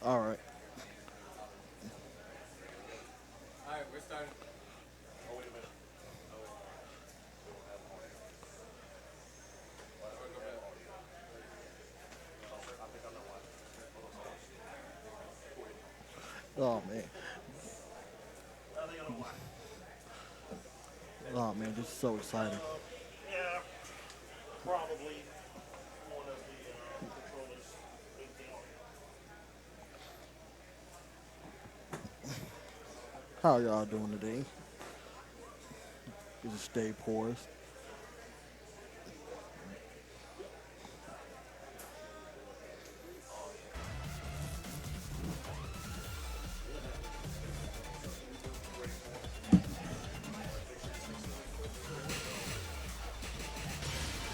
All right. All right, we're starting. Oh man. Oh man, this is so exciting. Yeah, probably one of the controllers linked in. How y'all doing today? Just stay porous.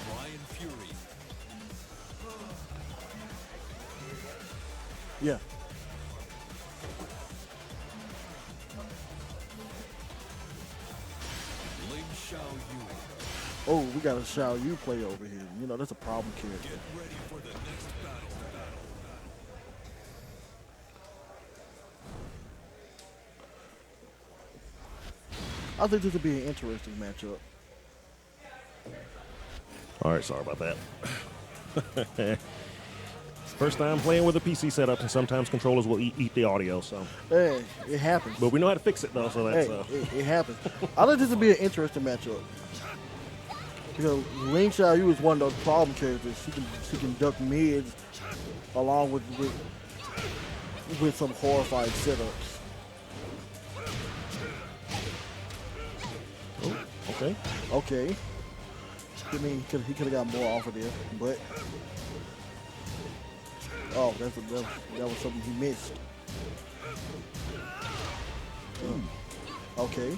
Brian Fury. Yeah. Ling Xiao Yu. Oh, we got a Xiao Yu play over here. You know, that's a problem character. Get ready for the next battle. I think this would be an interesting matchup. All right, sorry about that. First time playing with a PC setup, and sometimes controllers will eat the audio. So, Hey, it happens. but we know how to fix it though. So Hey, that's it happens. I think this would be an interesting matchup. Because Ling Xiaoyu is one of those problem characters. She can duck mids along with some horrifying setups. okay. Okay. I mean, he could have got more off of there, but oh, that was something he missed. Okay.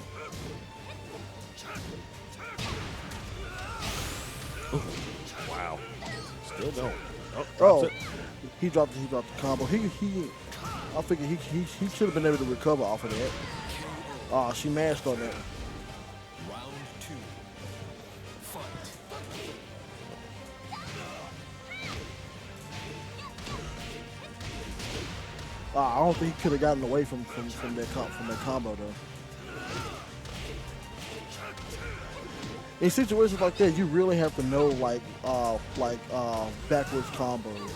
Wow. Still going. Oh, drops Oh, it. he dropped the combo. I figured he should have been able to recover off of that. Ah, she mashed on that. Round two. Fight. I don't think he could have gotten away from that combo though. In situations like that, you really have to know backwards combos.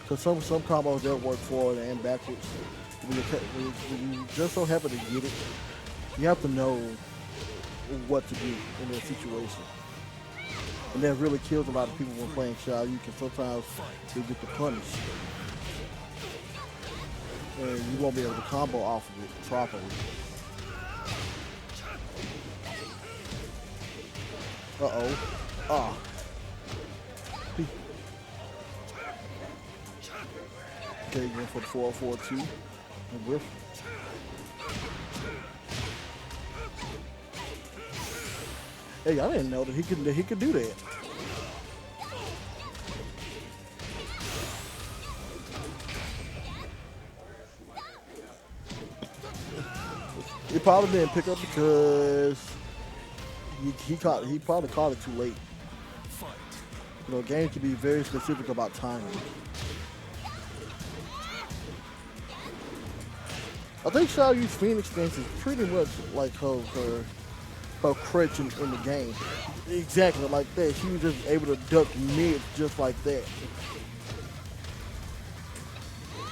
Because some combos they'll work forward and backwards. When you just so happen to get it, you have to know what to do in that situation. And that really kills a lot of people when playing Xiao. You can sometimes they get the punish. And you won't be able to combo off of it properly. Uh-oh. Ah. Okay, going for the 4-4-2. And whiff. Hey, I didn't know that he could do that. He probably didn't pick up because he probably caught it too late. You know, games can be very specific about timing. I think Xiao Yu's Phoenix stance is pretty much like her crutch in the game. Exactly like that. She was just able to duck mid just like that.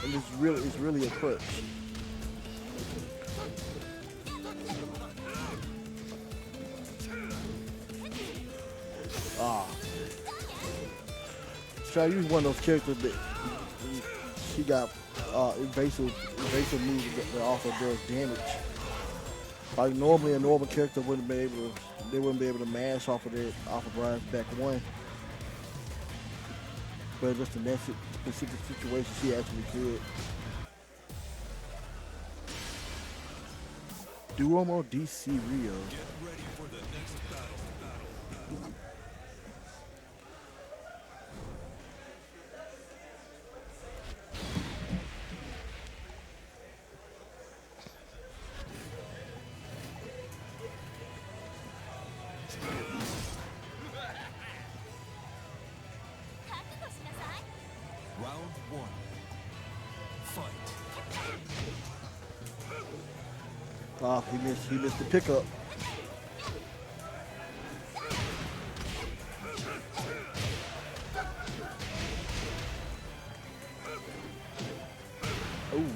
And it's really a crutch. Xiao Yu's one of those characters that she got evasive moves that also does damage. Like normally a normal character wouldn't be able to mash off of Brian's back one. But just in that specific situation she actually could. Duomo DC Rio. Get ready for the next battle. He missed the pickup. Ooh.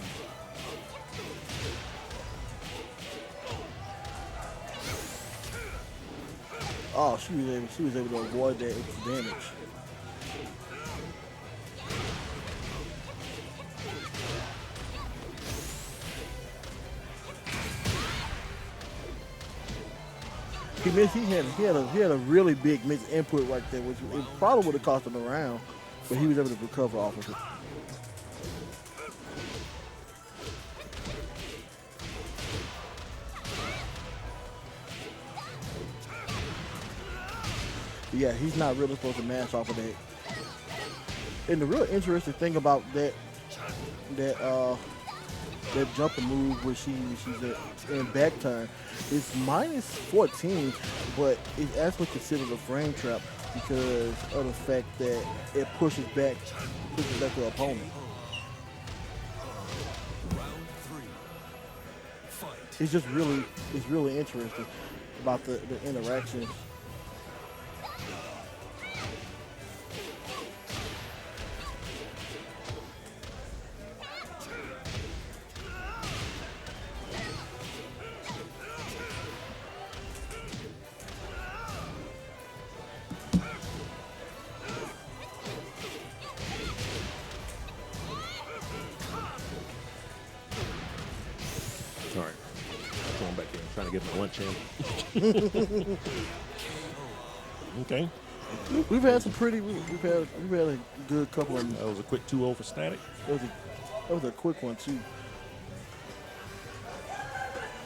Oh, she was able to avoid that extra damage. He had a really big mixed input right there, which it probably would have cost him a round, but he was able to recover off of it. Yeah, he's not really supposed to mash off of that. And the real interesting thing about that jumper move where she's in back turn is minus 14, but it's actually considered a frame trap because of the fact that it pushes back the opponent. It's really interesting about the interactions. All right. Going back in, trying to get my lunch in. Okay. We've had a good couple of. That was a quick 2-0 for Static. That was a quick one too.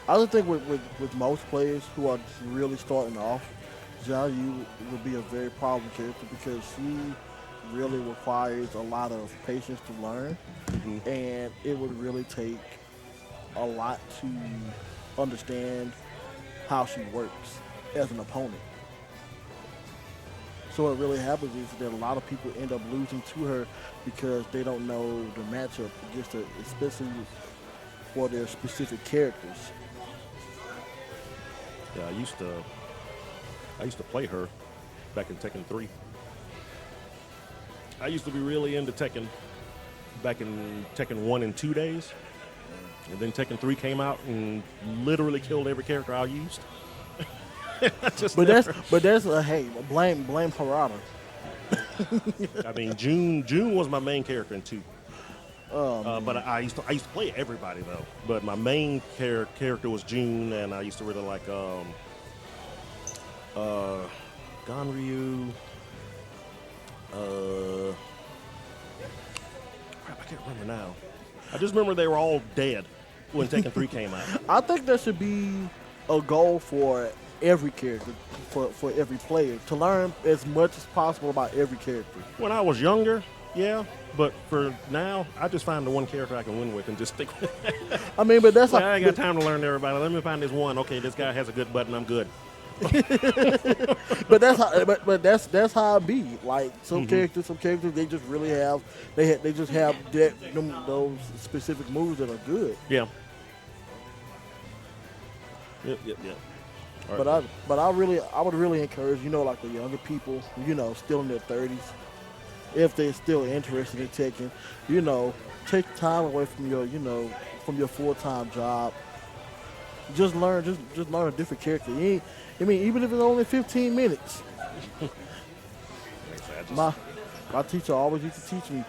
I just think with most players who are really starting off, Zhao Yu would be a very problem character because she really requires a lot of patience to learn, and it would really take a lot to understand how she works as an opponent. So what really happens is that a lot of people end up losing to her because they don't know the matchup against her, especially for their specific characters. Yeah, I used to play her back in Tekken 3. I used to be really into Tekken back in Tekken 1 and 2 days. And then Tekken 3 came out and literally killed every character I used. But that's hey, blame Harada. I mean, June was my main character in 2. But I used to play everybody though. But my main character was June, and I used to really like Ganryu. Crap, I can't remember now. I just remember they were all dead when Tekken 3 came out. I think that should be a goal for every character, for every player, to learn as much as possible about every character. When I was younger, yeah, but for now, I just find the one character I can win with and just stick with it. I mean, but that's I ain't got time to learn everybody. Let me find this one. Okay, this guy has a good button. I'm good. but that's how it be. Like some characters they just really have they just have those specific moves that are good. Yeah. Yep. All right. But I would really encourage, like the younger people, still in their 30s, if they're still interested in Tekken, take time away from your full-time job. Just learn a different character. Even if it's only 15 minutes. My teacher always used to teach me,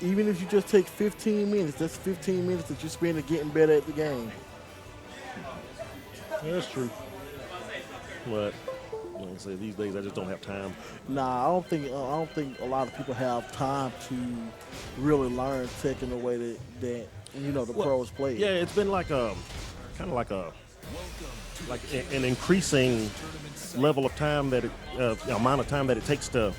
even if you just take 15 minutes, that's 15 minutes that you spend getting better at the game. Yeah, that's true. But like I say, these days I just don't have time. Nah, I don't think a lot of people have time to really learn Tekken the way that the pros play. Yeah, it's been like an increasing level of time amount of time that it takes to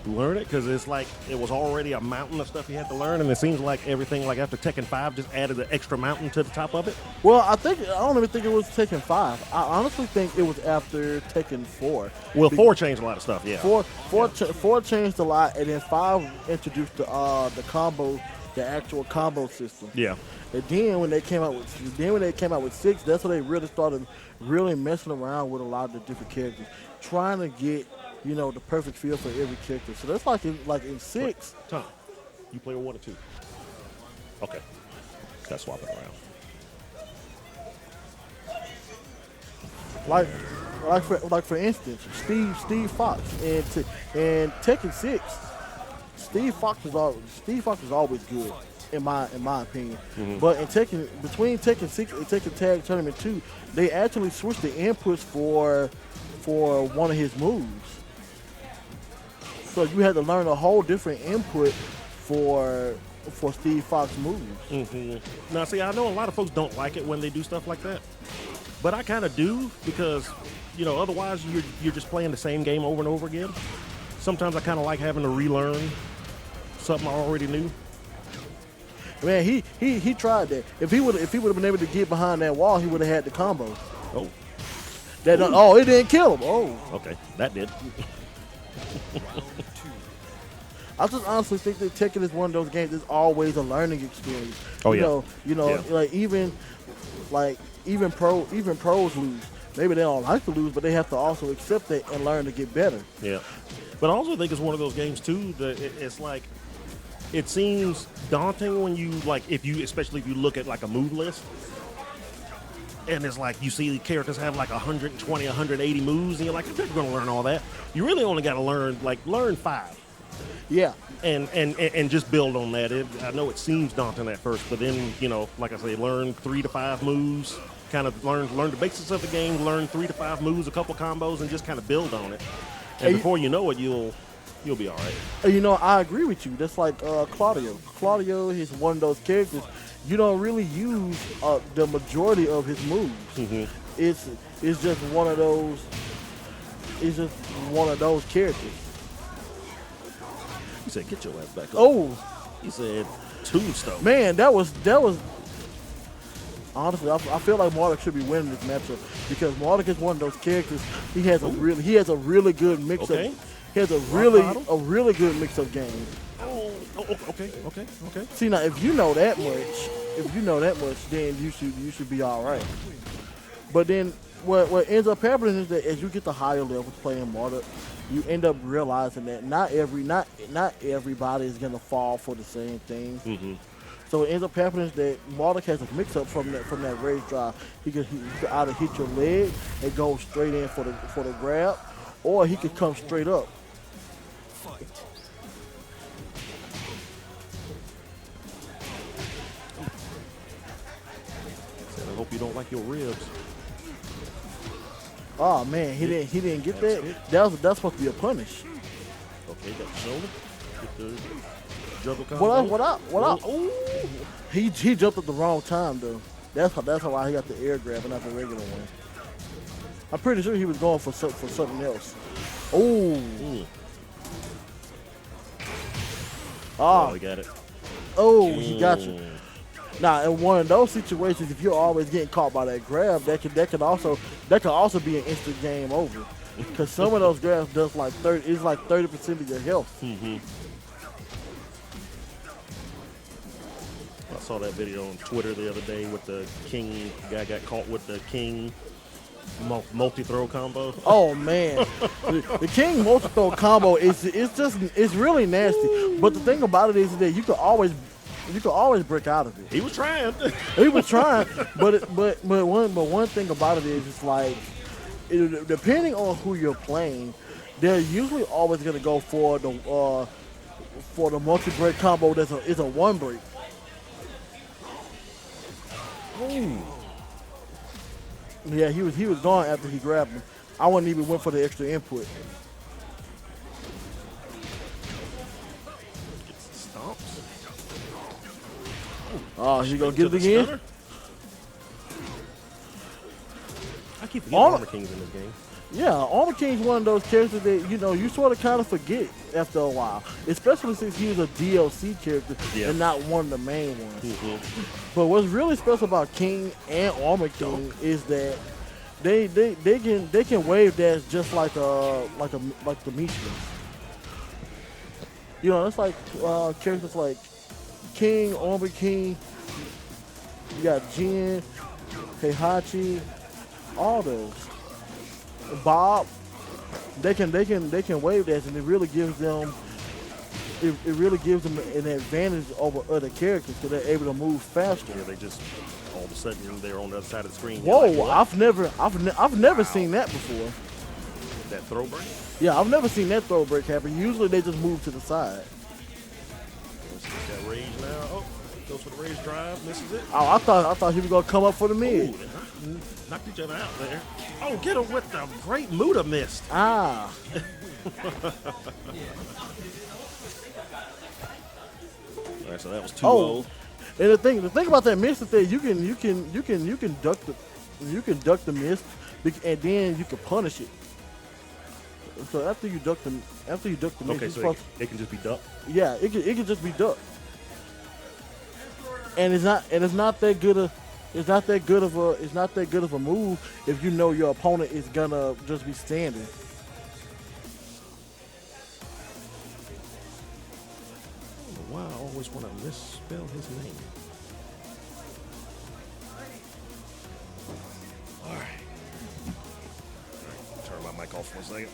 learn it, because it's like it was already a mountain of stuff you had to learn, and it seems like everything, like after Tekken 5, just added an extra mountain to the top of it. Well, I don't even think it was Tekken 5. I honestly think it was after Tekken 4. Well, 4 changed a lot of stuff, yeah. 4 changed a lot, and then 5 introduced the combo the actual combo system. Yeah. And then when they came out with 6, that's when they really started really messing around with a lot of the different characters, trying to get the perfect feel for every character. So that's like in 6. Tom, you play 1 or 2? Okay. Got swapping around. Like for instance, Steve Fox and Tekken 6. Steve Fox was always good in my opinion. But between Tekken 6 and Tekken Tag Tournament 2, they actually switched the inputs for one of his moves. So you had to learn a whole different input for Steve Fox moves. Now, see, I know a lot of folks don't like it when they do stuff like that, but I kind of do because, otherwise you're just playing the same game over and over again. Sometimes I kind of like having to relearn something I already knew. Man, he tried that. If he would have been able to get behind that wall, he would have had the combo. Oh, It didn't kill him. Oh, okay, that did. I just honestly think that Tekken is one of those games that's always a learning experience. Oh, yeah. Yeah. like even pros lose. Maybe they don't like to lose, but they have to also accept it and learn to get better. Yeah, but I also think it's one of those games too that it's like it seems daunting when you especially if you look at like a move list, and it's like you see the characters have like 120, 180 moves, and you're like, you're going to learn all that. You really only got to learn 5. Yeah. And just build on that. I know it seems daunting at first, but then, like I say, learn 3 to 5 moves, kind of learn the basics of the game, learn 3 to 5 moves, a couple combos, and just kind of build on it. And before you know it, you'll be all right. I agree with you. That's like Claudio. Claudio is one of those characters you don't really use the majority of his moves. It's just one of those. It's just one of those characters. He said, "Get your ass back up." Oh, he said, "Tombstone." Man, that was. Honestly, I feel like Marduk should be winning this matchup because Marduk is one of those characters. He has a really good mix Okay. of. He has a really good mix of games. Oh, okay. See, now if you know that much, then you should be all right. But then what ends up happening is that as you get to higher levels playing Marduk, you end up realizing that not everybody is gonna fall for the same thing. So it ends up happening is that Marduk has a mix-up from that rage drive. He could either hit your leg and go straight in for the grab, or he could come straight up. Said, I hope you don't like your ribs. Oh man, he didn't get that. That's supposed to be a punish. Okay, got the shoulder. Get the juggle combo. What up? He jumped at the wrong time though. That's why he got the air grab and not the regular one. I'm pretty sure he was going for something else. Oh. Oh, he got it. Oh, he got you. Now, in one of those situations, if you're always getting caught by that grab, that could also be an instant game over. Because some of those grabs does like 30% of your health. I saw that video on Twitter the other day with the King guy got caught with the King multi-throw combo. Oh man, the King multi-throw combo it's really nasty. But the thing about it is that you could always break out of it. He was trying. but one thing about it is it's like depending on who you're playing, they're usually always gonna go for the multi-break combo that's a one break. Ooh. Yeah, he was gone after he grabbed him. I wouldn't even went for the extra input. Stomps. Oh, he gonna get it again? Stunner? I keep forgetting Armor King's in this game. Yeah, Armor King's one of those characters that you sort of kind of forget after a while, especially since he was a DLC character and not one of the main ones. But what's really special about King and Armor King is that they can wave dash just like the Mishras. It's like characters like King, Ombre King. You got Jin, Heihachi, all those. Bob. They can wave dash, and it really gives them an advantage over other characters because they're able to move faster. Yeah, they just all of a sudden they're on the other side of the screen. Whoa! You're like, what? I've never seen that before. That throw break. Yeah, I've never seen that throw break happen. Usually they just move to the side. Let's get that rage now. Oh, goes for the rage drive, misses it. Oh, I thought he was gonna come up for the mid. Ooh, they knocked each other out there. Oh, get him with the great Muda mist. Ah. All right, so that was 2-0. Oh, and the thing about that mist is that you can duck the mist, and then you can punish it. So after you duck the mist, Okay, so it can just be ducked. yeah, it can just be ducked, and it's not that good of a move if you know your opponent is gonna just be standing. Wow, I always want to misspell his name. All right. Turn my mic off for a second.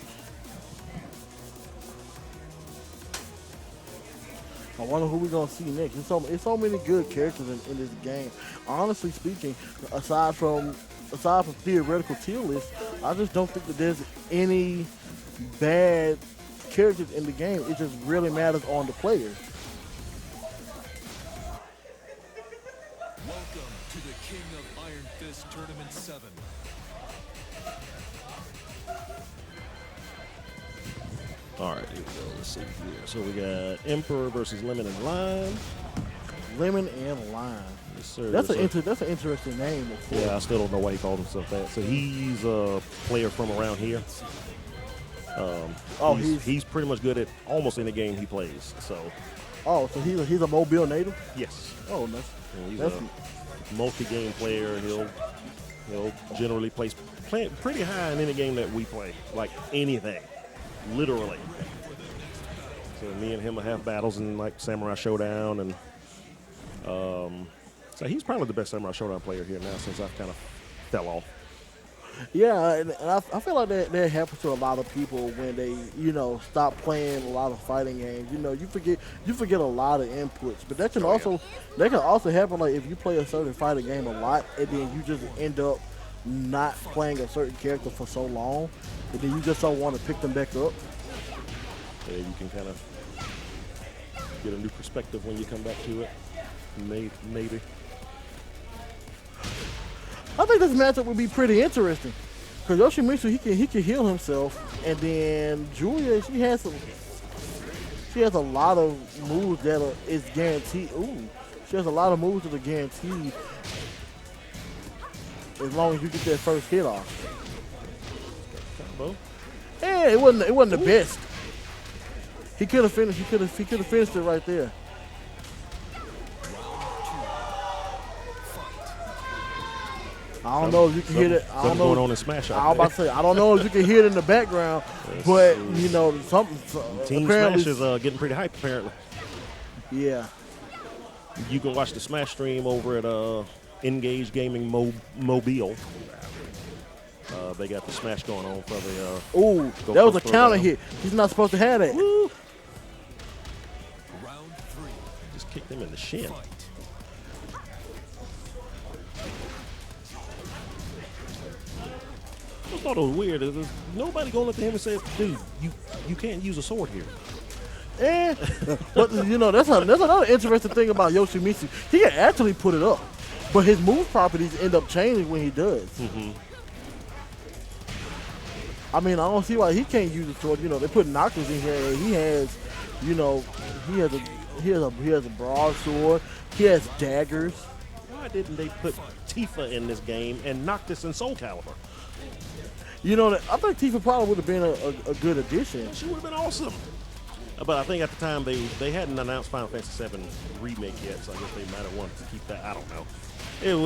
I wonder who we're gonna see next. It's so many good characters in this game. Honestly speaking, aside from theoretical tier lists, I just don't think that there's any bad characters in the game. It just really matters on the players. Welcome to the King of Iron Fist Tournament 7. All right, here we go. Let's see here. So we got Emperor versus Lemon and Lime. Lemon and Lime. Yes, sir. That's yes, an interesting name. Yeah, I still don't know why he called himself that. So he's a player from around here. He's pretty much good at almost any game he plays. So so he's a Mobile native. yes, Oh, nice. and he's That's a multi-game player. He'll generally play pretty high in any game that we play, like anything, literally. So me and him will have battles in like Samurai Showdown, and so he's probably the best Samurai Showdown player here now since I've kind of fell off. Yeah, and I feel like that happens to a lot of people when they, stop playing a lot of fighting games. You forget a lot of inputs, but that can also happen like if you play a certain fighting game a lot and then you just end up not playing a certain character for so long, and then you just don't want to pick them back up. Yeah, you can kind of get a new perspective when you come back to it. Maybe. I think this matchup would be pretty interesting because Yoshimitsu he can heal himself, and then Julia she has a lot of moves that is guaranteed. Ooh, she has a lot of moves that are guaranteed as long as you get that first hit off. Combo. Yeah, it wasn't the best. He could have finished. He could have finished it right there. I don't know if you can hear it. I don't know. Going on in Smash. I was about to say I don't know if you can hear it in the background, but something. Team apparently, Smash is getting pretty hype apparently. Yeah. You can watch the Smash stream over at Engage Gaming Mobile. They got the Smash going on for the. Ooh, that was a counter hit. He's not supposed to have that. Woo. Round 3. Just kicked him in the shin. Fight. I thought it was weird. There's nobody going up to him and says, "Dude, you can't use a sword here." And but that's another interesting thing about Yoshimitsu. He can actually put it up, but his move properties end up changing when he does. Mm-hmm. I mean, I don't see why he can't use a sword. They put Noctis in here, and he has, he has a broadsword. He has daggers. Why didn't they put Tifa in this game and Noctis and Soul Calibur? I think Tifa probably would have been a good addition. She would have been awesome. But I think at the time they hadn't announced Final Fantasy VII Remake yet, so I guess they might have wanted to keep that. I don't know.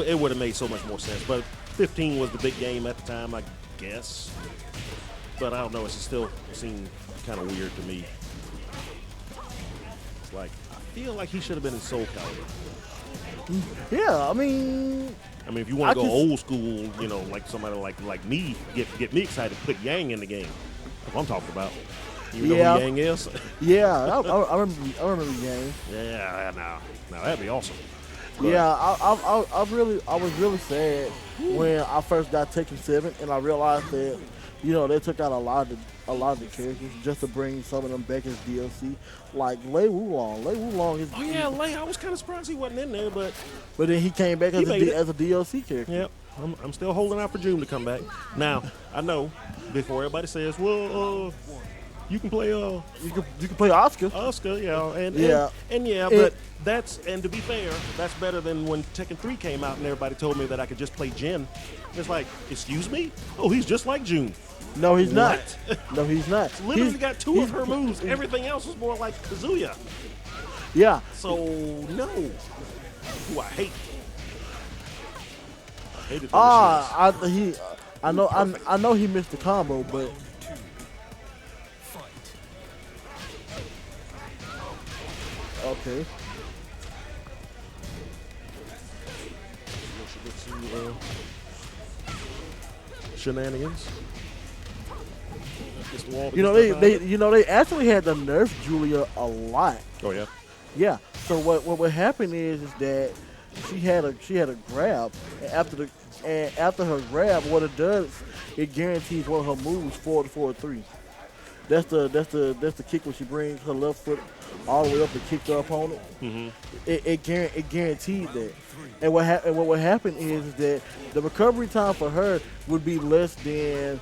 It would have made so much more sense. But 15 was the big game at the time, I guess. But I don't know. It still seemed kind of weird to me. It's like, I feel like he should have been in Soul Calibur. Yeah, I mean, If you want to I go can- old school, like somebody like me, get me excited, put Yang in the game. That's what I'm talking about. You know Yeah. who Yang is? yeah, I remember the game. Yeah, now that'd be awesome. But, Yeah, I was really sad when I first got Tekken 7 and I realized that, they took out a lot of the characters just to bring some of them back as DLC. Like Lei Wulong. Lei Wulong is Oh yeah, Lei. I was kind of surprised he wasn't in there, but but then he came back He as made it. as a DLC character. yep. I'm still holding out for June to come back. Now I know before everybody says, well, you can play You can play Oscar. Oscar, and It- but and to be fair, that's better than when Tekken 3 came out and everybody told me that I could just play Jin. It's like, excuse me? Oh, he's just like June. No, he's not. What? No, he's not. Literally He's- got two of her moves. Everything else is more like Kazuya. Yeah. So no, who I hate. I hated the I know he missed the combo, but okay. Shenanigans. Against the wall to You know get stuff out. they actually had to nerf Julia a lot. Oh yeah. Yeah. So what happened is that she had a grab, and after her grab, what it does, it guarantees one of her moves forward 3. That's the kick when she brings her left foot all the way up and kick the opponent. Mm-hmm. It guaranteed that. And what would happen is that the recovery time for her would be less than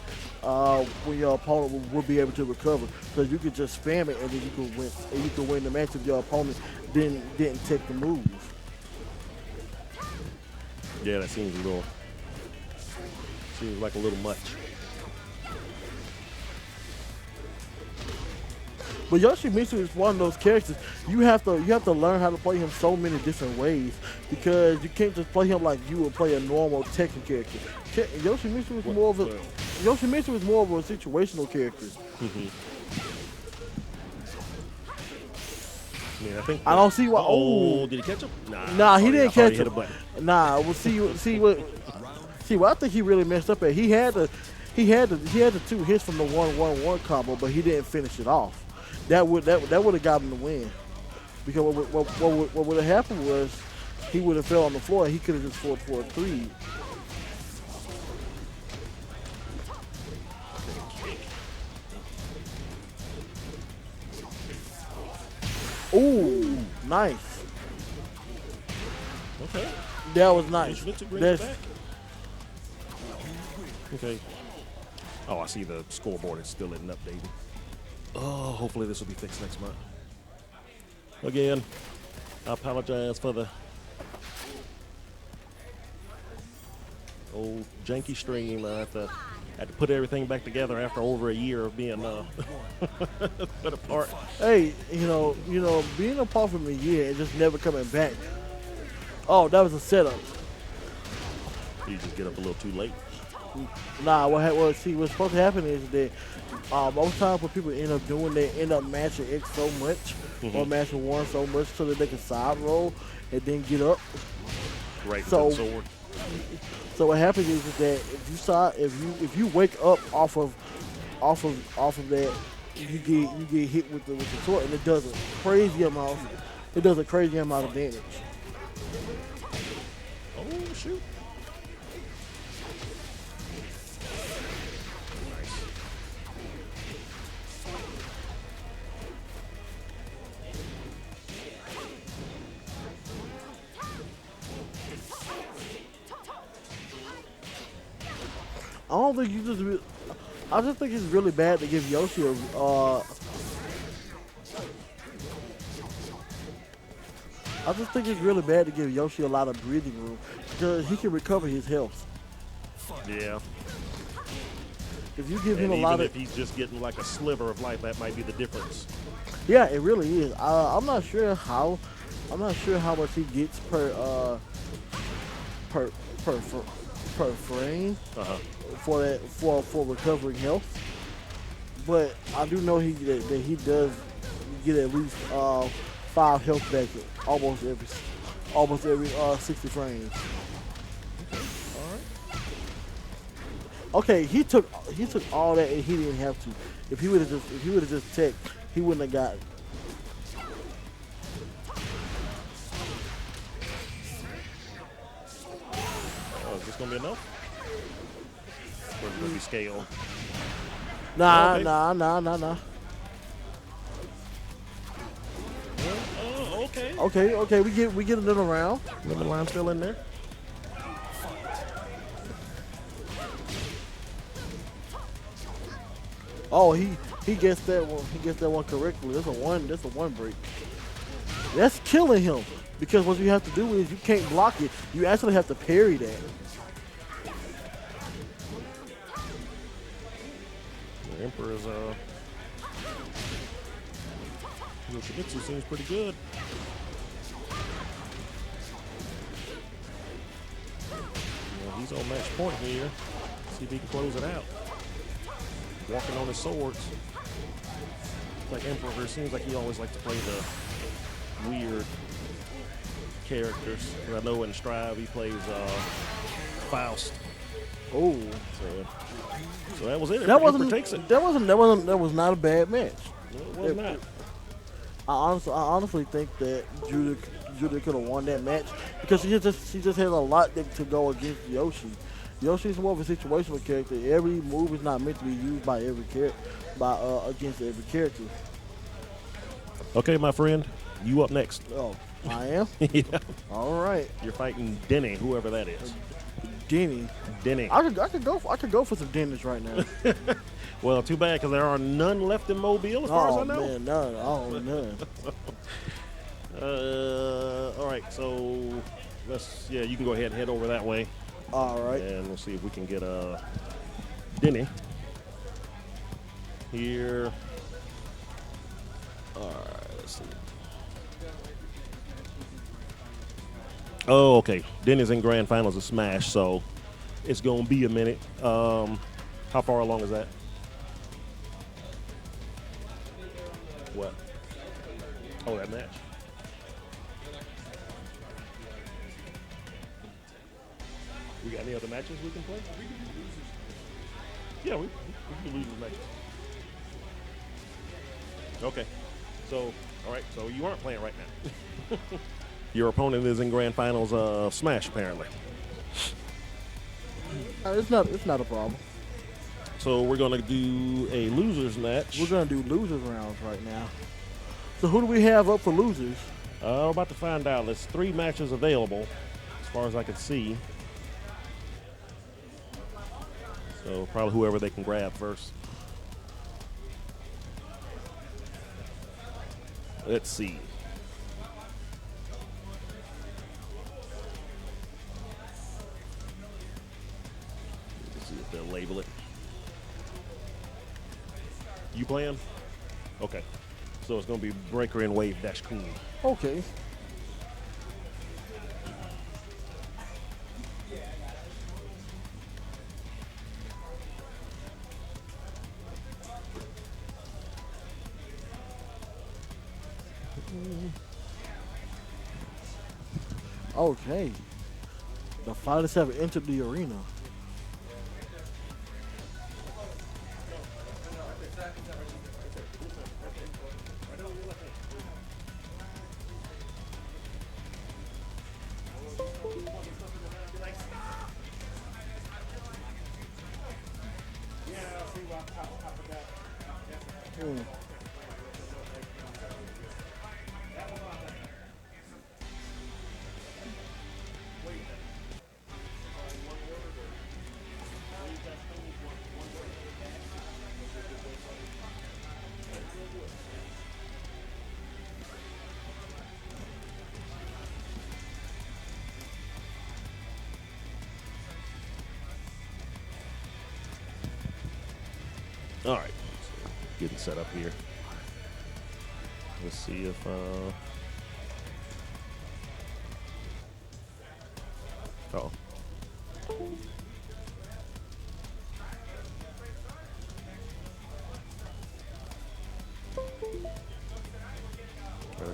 when your opponent would be able to recover, because you could just spam it and then you could win. And you could win the match if your opponent didn't take the move. Yeah, that seems like a little much. But Yoshimitsu is one of those characters you have to learn how to play him so many different ways, because you can't just play him like you would play a normal Tekken character. Yoshimitsu is more of a situational character. I think. I don't see why. Oh, Oh, did he catch him? nah, he didn't catch hit a him. button. Nah, well, see what I think he really messed up at. He had the 2 hits from the 1-1-1 combo, but he didn't finish it off. That would have gotten the win, because what would have happened was he would have fell on the floor and he could have just fought for a 3. Ooh, nice. Okay. That was nice. Yoshimitsu brings it That's, back. Okay. Oh, I see the scoreboard is still isn't updated. Oh, hopefully this will be fixed next month. Again, I apologize for the old janky stream. I had to put everything back together after over a year of being put apart. hey, being apart from a year and just never coming back. Oh, that was a setup. You just get up a little too late. Nah, what's supposed to happen is that most times when people end up doing, they end up matching X so much or matching 1 so much so that they can side roll and then get up. Right So- to the sword. So what happens is that if you wake up off of that, you get hit with the sword, and it does a crazy amount of damage. Oh shoot. I don't think you just. I just think it's really bad to give Yoshi I just think it's really bad to give Yoshi a lot of breathing room, because he can recover his health. Yeah. If you give him And a even lot if of, he's just getting like a sliver of life, that might be the difference. yeah, it really is. I'm not sure how much he gets per frame Uh-huh. for recovering health. But I do know that he does get at least 5 health back almost every 60 frames. Okay, he took all that and he didn't have to. If he would have just teched, he wouldn't have got it. Oh, is this gonna be enough? Or is it gonna be scale? Nah, Okay. nah. Oh, okay. Okay, we get another round. Lemon lime still in there. Oh, he gets that one. He gets that one correctly. That's a one break. That's killing him because what you have to do is you can't block it. You actually have to parry that. The Emperor's Yoshimitsu seems pretty good. Well, he's on match point here. See if he can close it out. Walking on his swords. Like Emperor seems like he always likes to play the weird characters. I know in Strive he plays Faust. Oh, So that was it. that Emperor takes it. that was not a bad match. No, it was not. I honestly think that Judah could have won that match because she just had a lot to go against Yoshi. Yoshi's more of a situational character. Every move is not meant to be used by against every character. Okay, my friend, you up next. Oh, I am. Yeah. All right, You're fighting Denny, whoever that is. Denny. Denny. I could go for some Dennis right now. Well, too bad because there are none left in Mobile, as far as I know. Man, none. Oh, none. All right, so you can go ahead and head over that way, All right. and we'll see if we can get Denny here. All right, let's see. Oh, okay. Denny's in grand finals of Smash, so it's gonna be a minute. How far along is that? What? Oh, that match. We got any other matches we can play? Yeah, we can lose the matches. Okay. So, all right. So you aren't playing right now. Your opponent is in grand finals of Smash, apparently. It's not a problem. So we're gonna do a losers match. We're gonna do losers rounds right now. So who do we have up for losers? We're about to find out. There's 3 matches available, as far as I can see. So probably whoever they can grab first. Let's see. Let's see if they'll label it. You playing? Okay. So it's going to be Breaker and Wave Dash Queen. Okay. Okay. The fighters have entered the arena. All right. So getting set up here. Let's see if oh.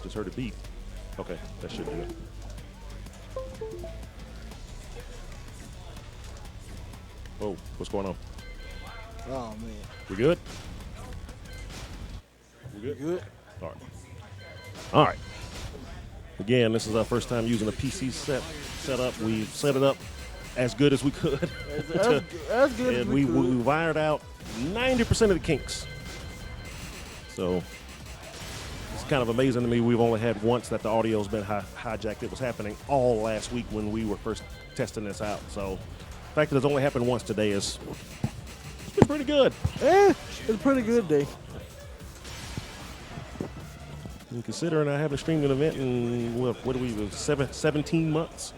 Just heard it beep. Okay, that should do it. Oh, what's going on? Oh man. We good? We good? Good. All right. All right. Again, this is our first time using a PC setup. We set it up as good as we could. As good as And we we could. wired out 90% of the kinks. So it's kind of amazing to me. We've only had once that the audio's been hijacked. It was happening all last week when we were first testing this out. So the fact that it's only happened once today is it's been pretty good. It's a pretty good day. And considering I haven't streamed an event in what do we 17 months.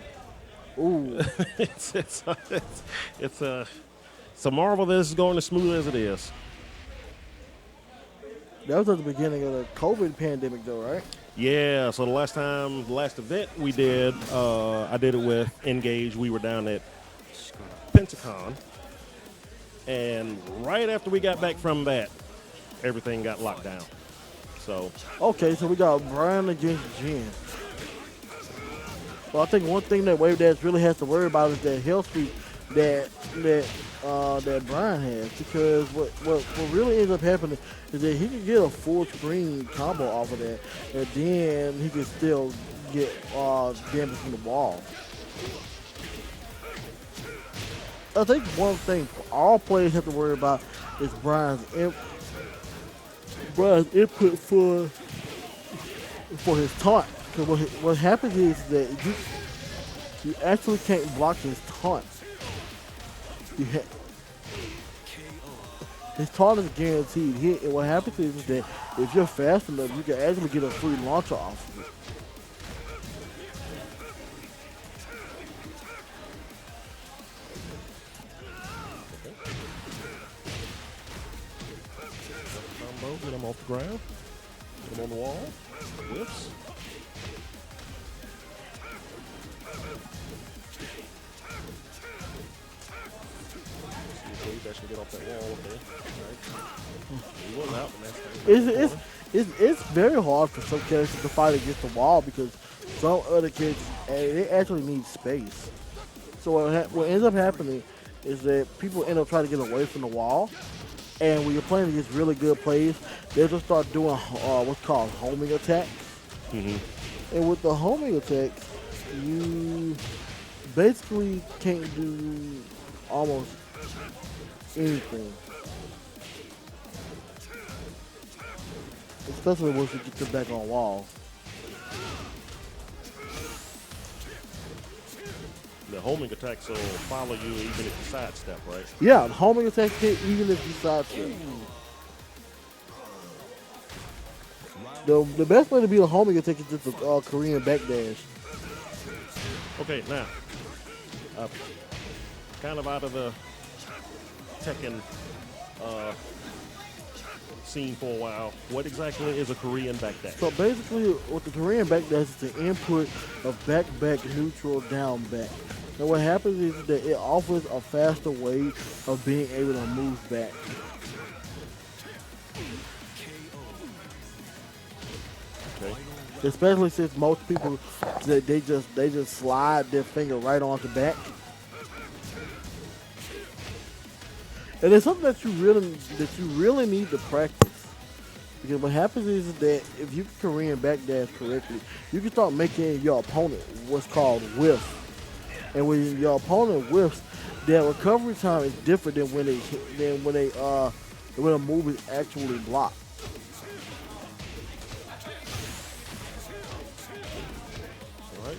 Ooh. it's a marvel that this is going as smooth as it is. That was at the beginning of the COVID pandemic, though, right? Yeah, so the last event we did, I did it with Engage. We were down at Pentacon. And right after we got back from that, everything got locked down. So, Okay, so we got Brian against Jen. Well, I think one thing that Wave Dash really has to worry about is that health streak that Brian has, because what really ends up happening is that he can get a full screen combo off of that, and then he can still get damage from the wall. I think one thing all players have to worry about is Brian's input for his taunt. Because what happens is that you actually can't block his taunt. His taunt is guaranteed hit, and what happens is that if you're fast enough, you can actually get a free launcher off of it. combo, get him off the ground, get him on the wall, whips. That should get off that wall up there. Right. He wasn't out in that It's very hard for some characters to fight against the wall because some other characters they actually need space. So what ends up happening is that people end up trying to get away from the wall, and when you're playing against really good players, they'll just start doing what's called homing attacks. Mm-hmm. And with the homing attacks, you basically can't do almost anything. Especially once you get them back on wall. The homing attacks will follow you even if you sidestep, right? Yeah, the homing attacks hit even if you sidestep. The best way to beat a homing attack is just a Korean backdash. Okay, now, kind of out of the Tekken scene for a while. What exactly is a Korean backdash? So basically, what the Korean backdash is the input of back, neutral, down, back. And what happens is that it offers a faster way of being able to move back. Okay. Especially since most people they just slide their finger right onto back. And it's something that you really need to practice. Because what happens is that if you can Korean backdash correctly, you can start making your opponent what's called whiff. And when your opponent whiffs, their recovery time is different than when a move is actually blocked. All right.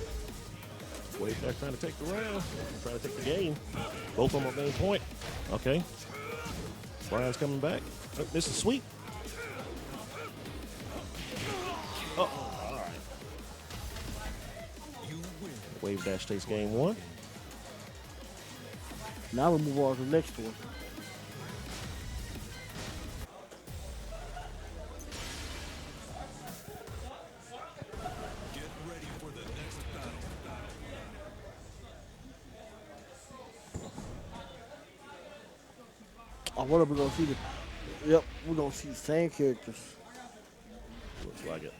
Wave Dash trying to take the round, trying to take the game. Both of them are main point. Okay. Brian's coming back. Oh, this is sweet. Oh, all right. Wave Dash takes game one. Now we move on to the next one. Get ready for the next battle. Oh, what are we gonna see? Yep, we're gonna see the same characters. Looks like it.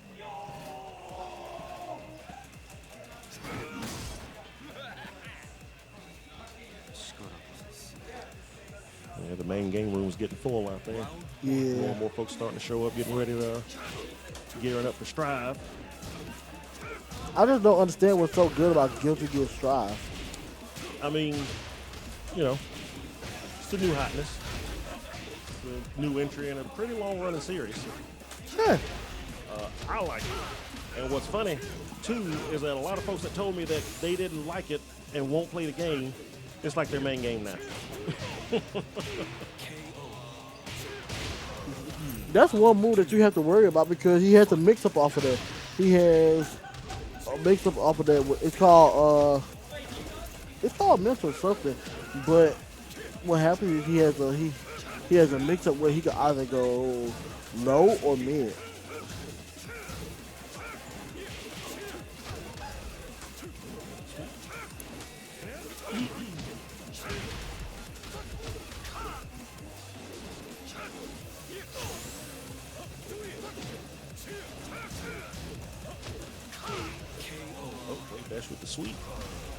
Yeah, the main game room is getting full out there. More Yeah. and more folks starting to show up, getting ready to gearing up for Strive. I just don't understand what's so good about Guilty Gear Strive. I mean, you know, it's the new hotness. It's a new entry in a pretty long-running series. Yeah. I like it. And what's funny, too, is that a lot of folks that told me that they didn't like it and won't play the game, it's like their main game now. That's one move that you have to worry about because he has a mix-up off of that. He has a mix-up off of that. It's called mental or something. But what happens is he has a mix-up where he can either go low or mid. Dash with the sweep.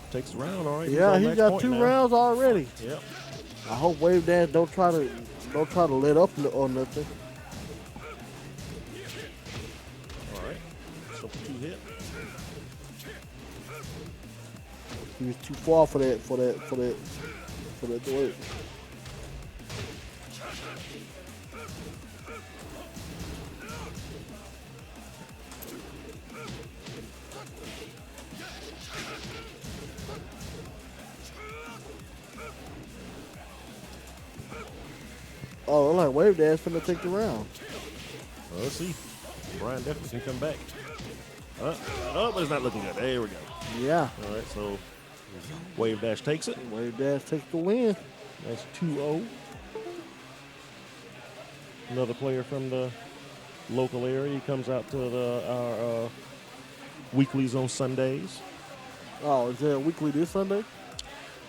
Takes the round, all right. Yeah, he got 2 now. rounds already. Yep. I hope Wave Dash don't try to let up or nothing. All right. So 2 hit. He was too far for that work. Oh, I'm like Wave Dash finna take the round. Well, let's see. Brian definitely can come back. But it's not looking good. There we go. Yeah. All right, so Wave Dash takes it. Wave Dash takes the win. That's 2-0. Another player from the local area. He comes out to our weeklies on Sundays. Oh, is there a weekly this Sunday?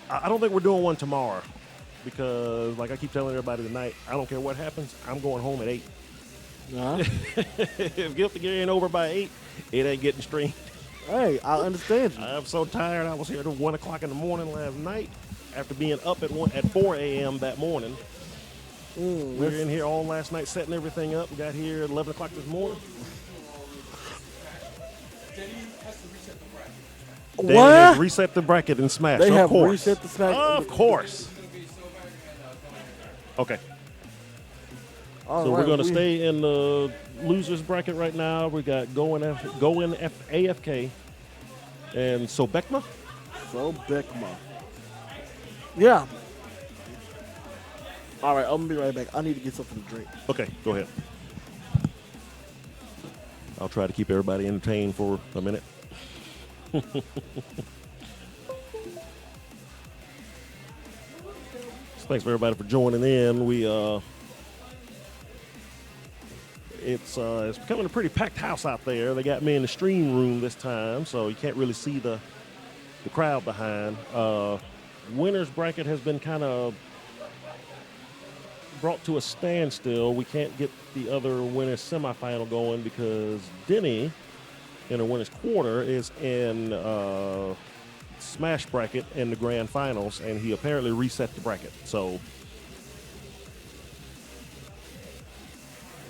I don't think we're doing one tomorrow because, like I keep telling everybody tonight, I don't care what happens. I'm going home at 8. Nah. If Guilty Gear ain't over by 8, it ain't getting streamed. Hey, I understand you. I'm so tired. I was here till 1 o'clock in the morning last night after being up at 4 a.m. that morning. We were in here all last night setting everything up. We got here at 11 o'clock this morning. They What? have reset the bracket and Smash. They of have course. reset the Smash. Of course. Okay. All So right, we're going to stay in the losers bracket right now. We got Go in AFK and Sobekma. So Beckma. Yeah. All right, I'm gonna be right back. I need to get something to drink. Okay, go ahead. I'll try to keep everybody entertained for a minute. Thanks for everybody for joining in. It's becoming a pretty packed house out there. They got me in the stream room this time, so you can't really see the crowd behind. Winners bracket has been kind of brought to a standstill. We can't get the other winners semifinal going because Denny in the winners quarter is in Smash bracket in the grand finals, and he apparently reset the bracket. So looks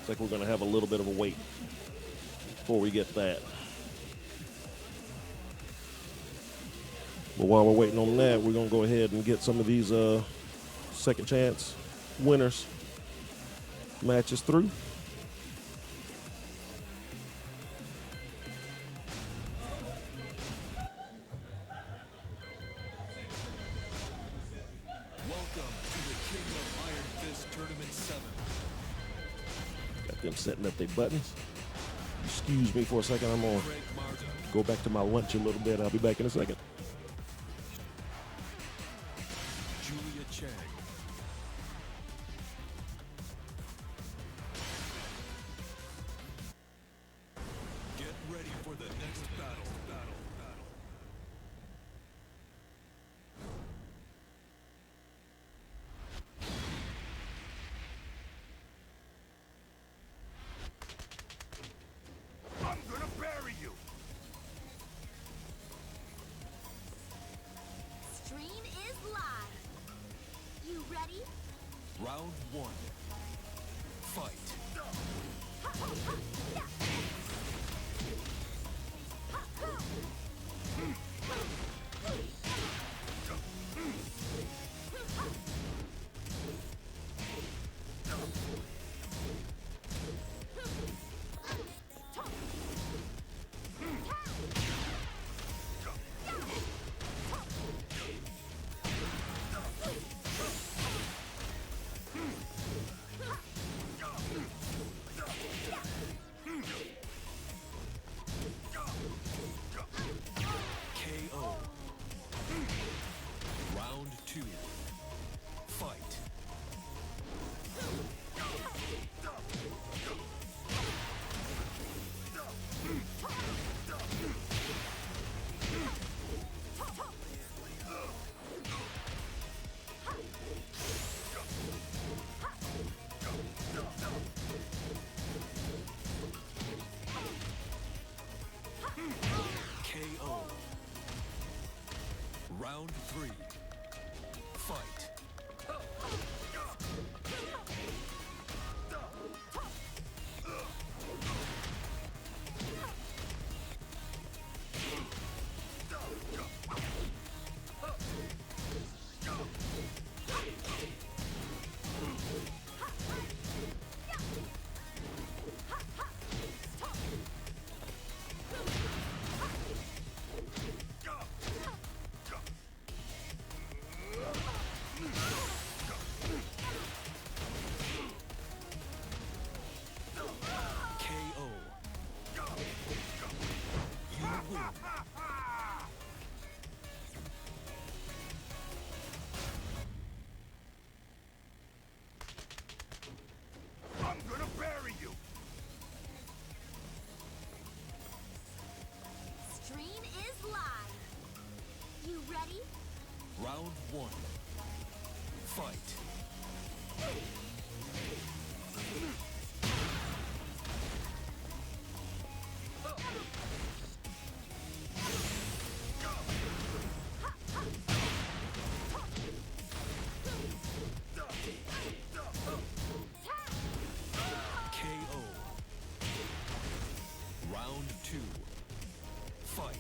like we're going to have a little bit of a wait before we get that. But while we're waiting on that, we're going to go ahead and get some of these second chance winners matches through. Welcome to the King of Iron Fist Tournament 7. Got them setting up their buttons. Excuse me for a second. I'm going to Craig Martin, go back to my lunch a little bit. I'll be back in a second. Julia Chang, get ready for the next battle. I'm gonna bury you! Stream is live. You ready? Round one. Fight. KO. Round two. Fight. KO. Round three. Fight. KO. You win. I'm gonna bury you. Stream is live. You ready? Round one. Fight. KO. Round two. Fight.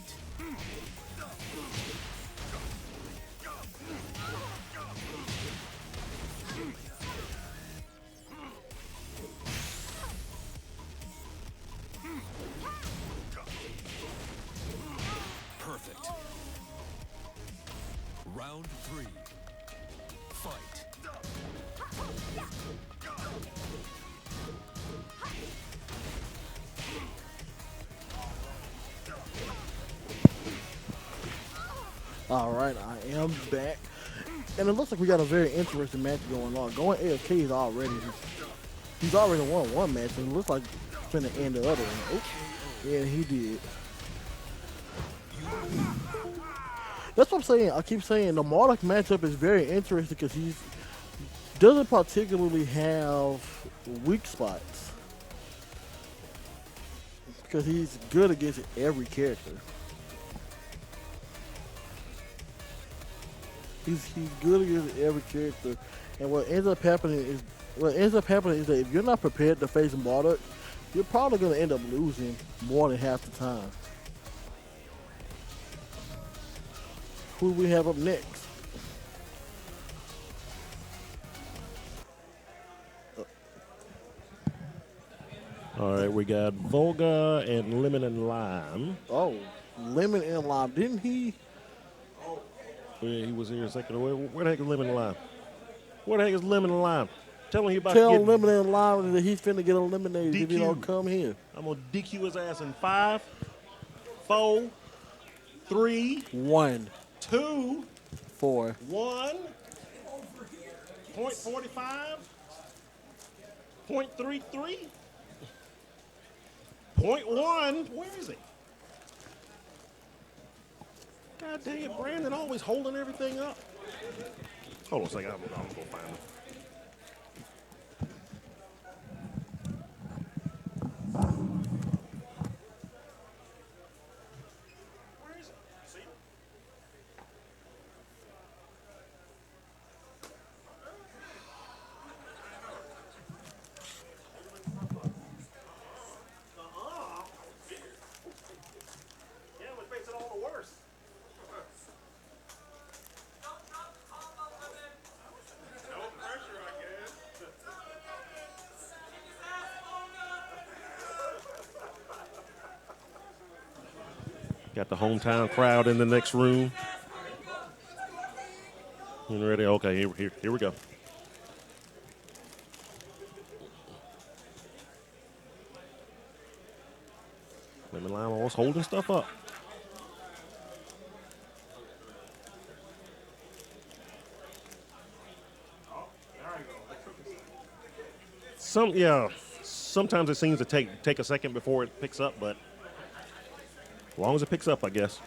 Perfect. Round three. Fight. All right, I am back, and it looks like we got a very interesting match going on. Going AFK is already he's already won one match, and it looks like it's gonna end the other one. Oh, yeah, he did. That's what I'm saying. I keep saying the Marduk matchup is very interesting because he doesn't particularly have weak spots because he's good against every character. He's good against every character, and what ends up happening is that if you're not prepared to face Marduk, you're probably gonna end up losing more than half the time. Who do we have up next? All right, we got Volga and Lemon and Lime. Oh, Lemon and Lime. Didn't he? Yeah, he was here a second away. Where the heck is Lemon and Lime? Where the heck is Lemon and Lime? Tell him he about Tell to get Lemon and Lime that he's finna get eliminated if he DQ. don't come here. I'm gonna DQ his ass in 5, 4, 3, 1, 2, 4. 1. .45. .33. .1. Where is he? God dang it, Brandon always holding everything up. Hold on a second, I'm gonna go find him. Where is he? See him? Got the hometown crowd in the next room. You ready? Okay, here we go. Lemon Lime almost holding stuff up. Sometimes it seems to take a second before it picks up, but as long as it picks up, I guess.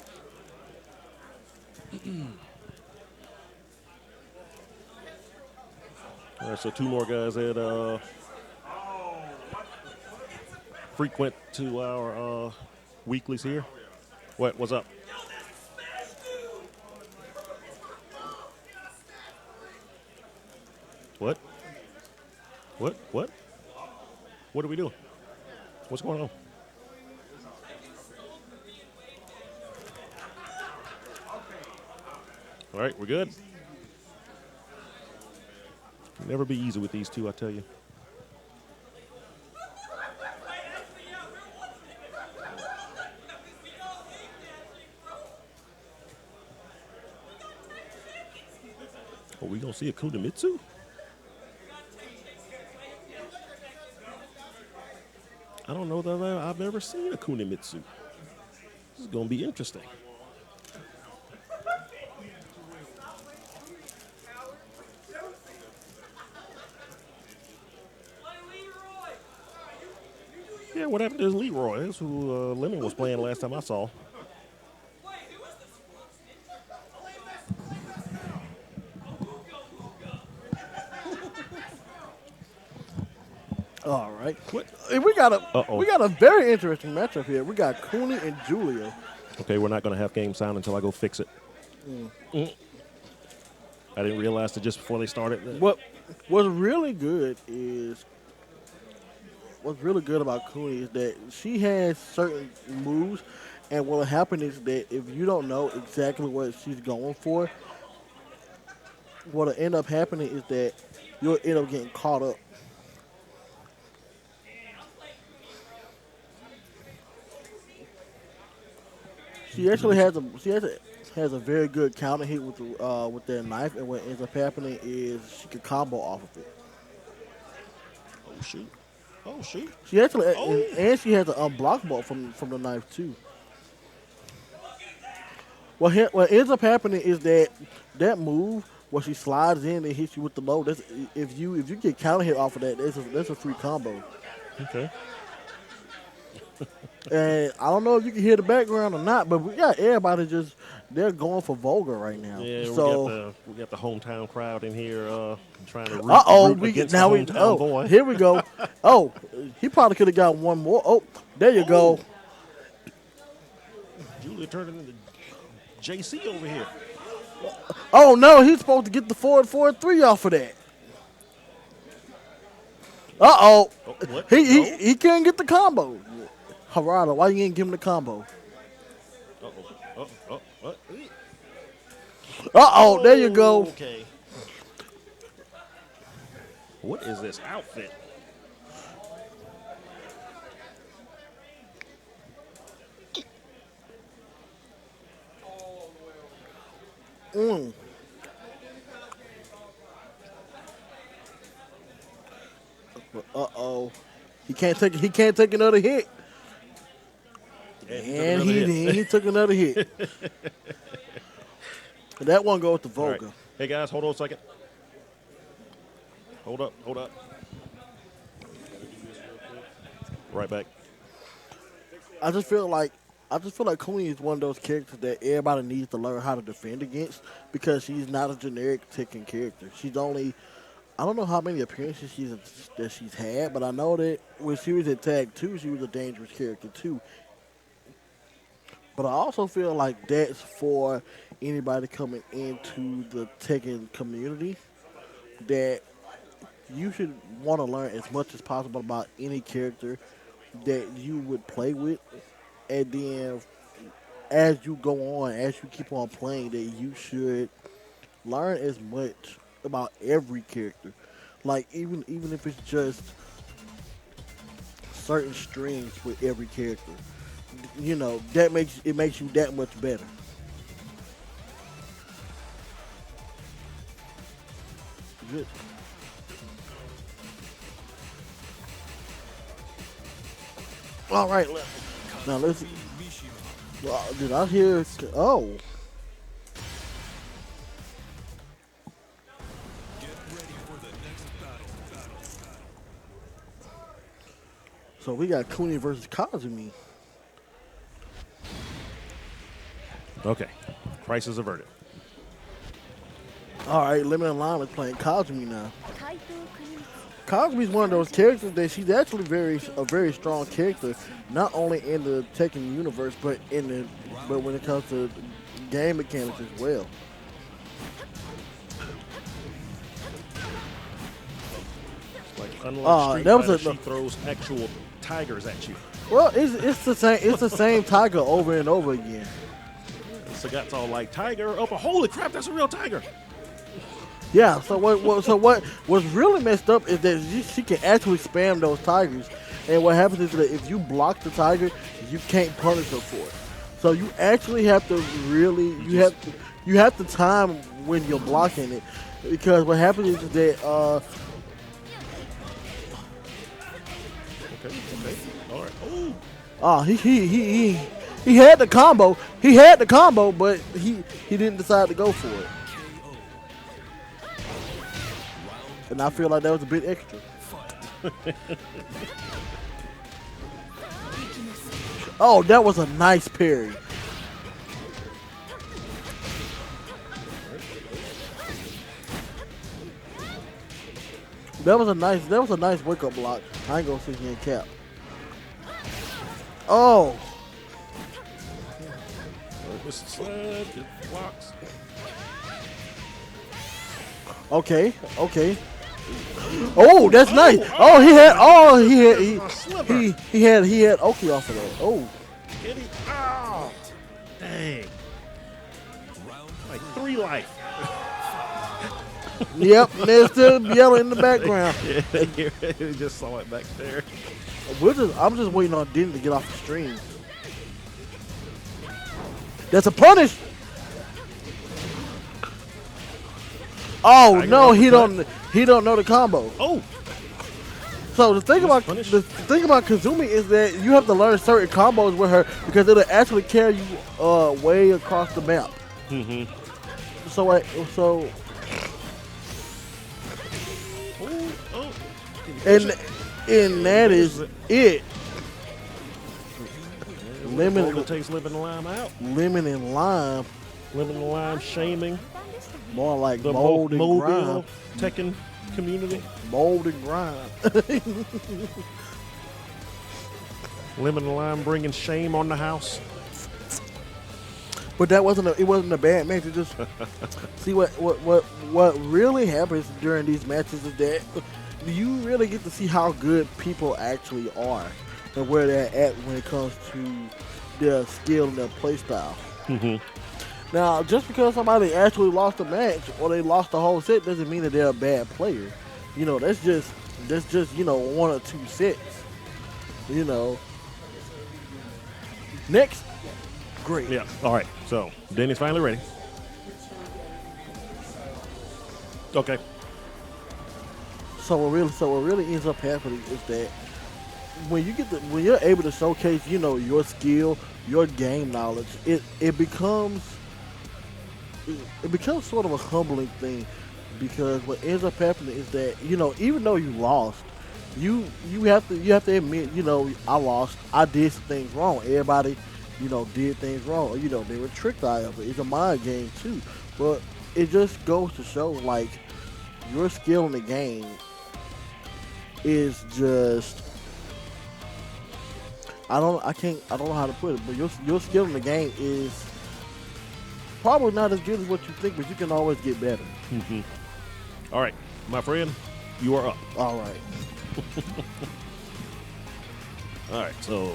All right, so 2 more guys that frequent to our weeklies here. What's up? What? What are we doing? What's going on? All right, we're good. Never be easy with these two, I tell you. Are we gonna see a Kunimitsu? I don't know that I've ever seen a Kunimitsu. This is gonna be interesting. Yeah, what happened to Leroy? That's who Lemon was playing last time I saw. All right. What? We got a very interesting matchup here. We got Cooney and Julia. Okay, we're not going to have game sound until I go fix it. I didn't realize that just before they started. What's really good about Cooney is that she has certain moves, and what'll happen is that if you don't know exactly what she's going for, what'll end up happening is that you'll end up getting caught up. She actually has a very good counter hit with that knife, and what ends up happening is she can combo off of it. Oh shoot! She actually and she has an unblockable from the knife too. What ends up happening is that move where she slides in and hits you with the low. If you get counter hit off of that, that's a free combo. Okay. And I don't know if you can hear the background or not, but we got everybody they're going for Vulgar right now. Yeah, so we got the hometown crowd in here trying to root against the hometown boy. Here we go. Oh, he probably could have got one more. Oh, there you go. Julia turned into JC over here. Oh no, he's supposed to get the 4-3 off of that. What? He can't get the combo. Harada, why you ain't give him the combo? There you go. Okay. What is this outfit? He can't take another hit. And he took another hit. That one goes to Volga. Right. Hey guys, hold on a second. Hold up. Right back. I just feel like Cooney is one of those characters that everybody needs to learn how to defend against because she's not a generic Tekken character. I don't know how many appearances she's had, but I know that when she was at Tag 2, she was a dangerous character too. But I also feel like that's for anybody coming into the Tekken community that you should want to learn as much as possible about any character that you would play with. And then as you go on, as you keep on playing, that you should learn as much about every character. Like even if it's just certain strings with every character. you know, that makes you that much better. Good. All right, now let's. Well, did I hear? Oh, Get ready for the next battle. so we got Cooney versus Kazumi. Okay. Crisis averted. All right, Limited Line is playing Kazumi now. Kazumi's one of those characters that she's actually a very strong character, not only in the Tekken universe, but when it comes to game mechanics as well. Like unlike Street that was Fighter, a- she throws actual tigers at you. Well, it's the same. It's the same tiger over and over again. Sagat's all like, tiger, oh, but holy crap, that's a real tiger. Yeah. So what was really messed up is that she can actually spam those tigers, and what happens is that if you block the tiger, you can't punish her for it. So you actually have to you have to time when you're blocking it, because what happens is that Okay, all right. Ooh. he had the combo. He had the combo, but he didn't decide to go for it. And I feel like that was a bit extra. Oh, that was a nice parry. That was a nice wake up block. I ain't gonna sit here and cap. Oh, This sled, it blocks. okay. Oh, that's nice. Oh, he had Oki off of that. Oh, Get it? Oh, dang. Like 3 life. yep. And there's still yellow in the background. You just saw it back there. I'm just waiting on Denny to get off the stream. That's a punish. Oh Tiger no, uppercut. he don't know the combo. Oh, So the thing about punished. the thing about Kazumi is that you have to learn certain combos with her because it'll actually carry you way across the map. mm-hmm. So Oh. and that is it. Lemon takes lemon and lime out. Lemon and lime, Lemon and lime shaming more like the mold and Mobile grind. Tekken community. Mold and grind. Lemon and lime bringing shame on the house. But it wasn't a bad match. It just see what really happens during these matches is that you really get to see how good people actually are and where they're at when it comes to their skill and their play style. Mm-hmm. Now, just because somebody actually lost a match or they lost the whole set doesn't mean that they're a bad player. You know, that's just 1 or 2 sets. You know. Next, great. Yeah. All right. So Denny's finally ready. Okay. So what really ends up happening is that when you're able to showcase, your skill, your game knowledge, it becomes sort of a humbling thing, because what ends up happening is that, even though you lost, you have to admit, I lost. I did some things wrong. Everybody, did things wrong. They were tricked out of it. It's a mind game too. But it just goes to show, like, your skill in the game is just, I don't know how to put it, but your skill in the game is probably not as good as what you think, but you can always get better. Mm-hmm. All right, my friend, you are up. All right. All right, so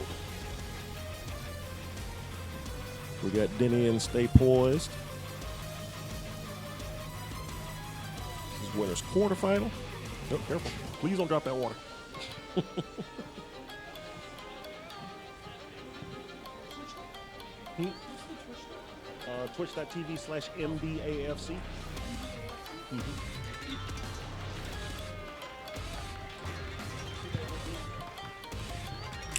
we got Denny and Stay Poised. This is winner's quarterfinal. Oh, careful. Please don't drop that water. Twitch.tv/MDAFC.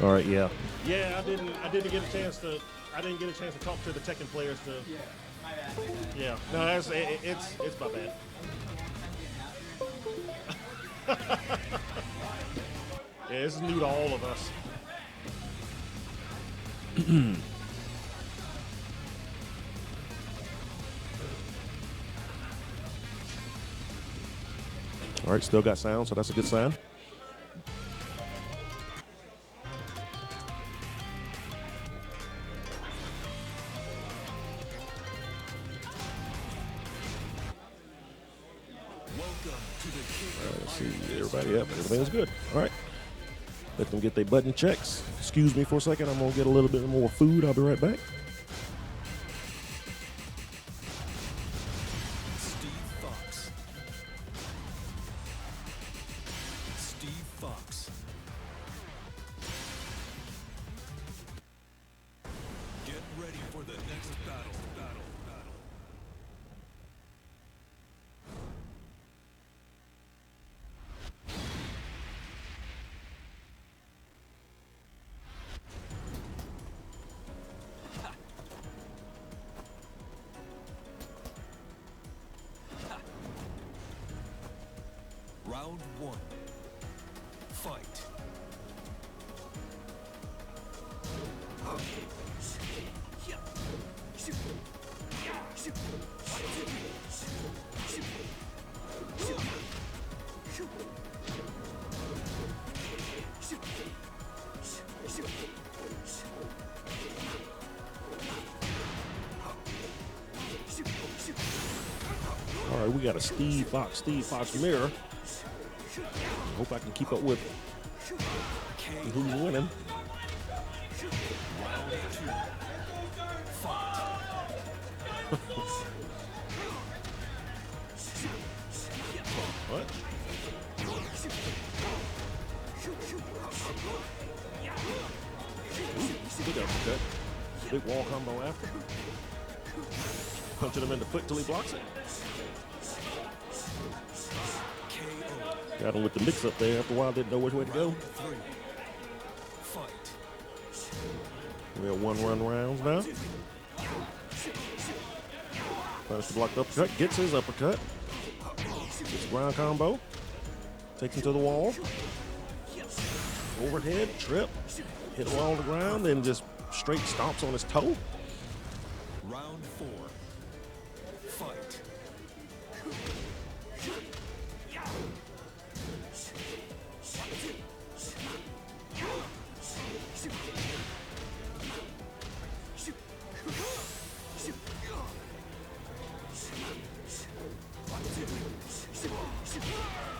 All right, yeah. Yeah, I didn't get a chance to talk to the Tekken players to. Yeah, no, it's my bad. Yeah, this is new to all of us. All right, still got sound, so that's a good sign. Let's see, everybody up. Everything's good. All right. Let them get their button checks. Excuse me for a second. I'm going to get a little bit more food. I'll be right back. Steve Fox. Steve Fox. Get ready for the next battle. Round one. Fight. All right, we got a Steve Fox mirror. Hope I can keep up with who's winning. What? Good uppercut. Big wall combo after. Punching him in the foot till he blocks it. Got him with the mix up there. After a while, didn't know which way to go. We're at 1-run rounds now. Tries to block the uppercut. Gets his uppercut. Gets a ground combo. Takes him to the wall. Overhead, trip. Hit him on the ground, then just straight stomps on his toe. Round four. Fight.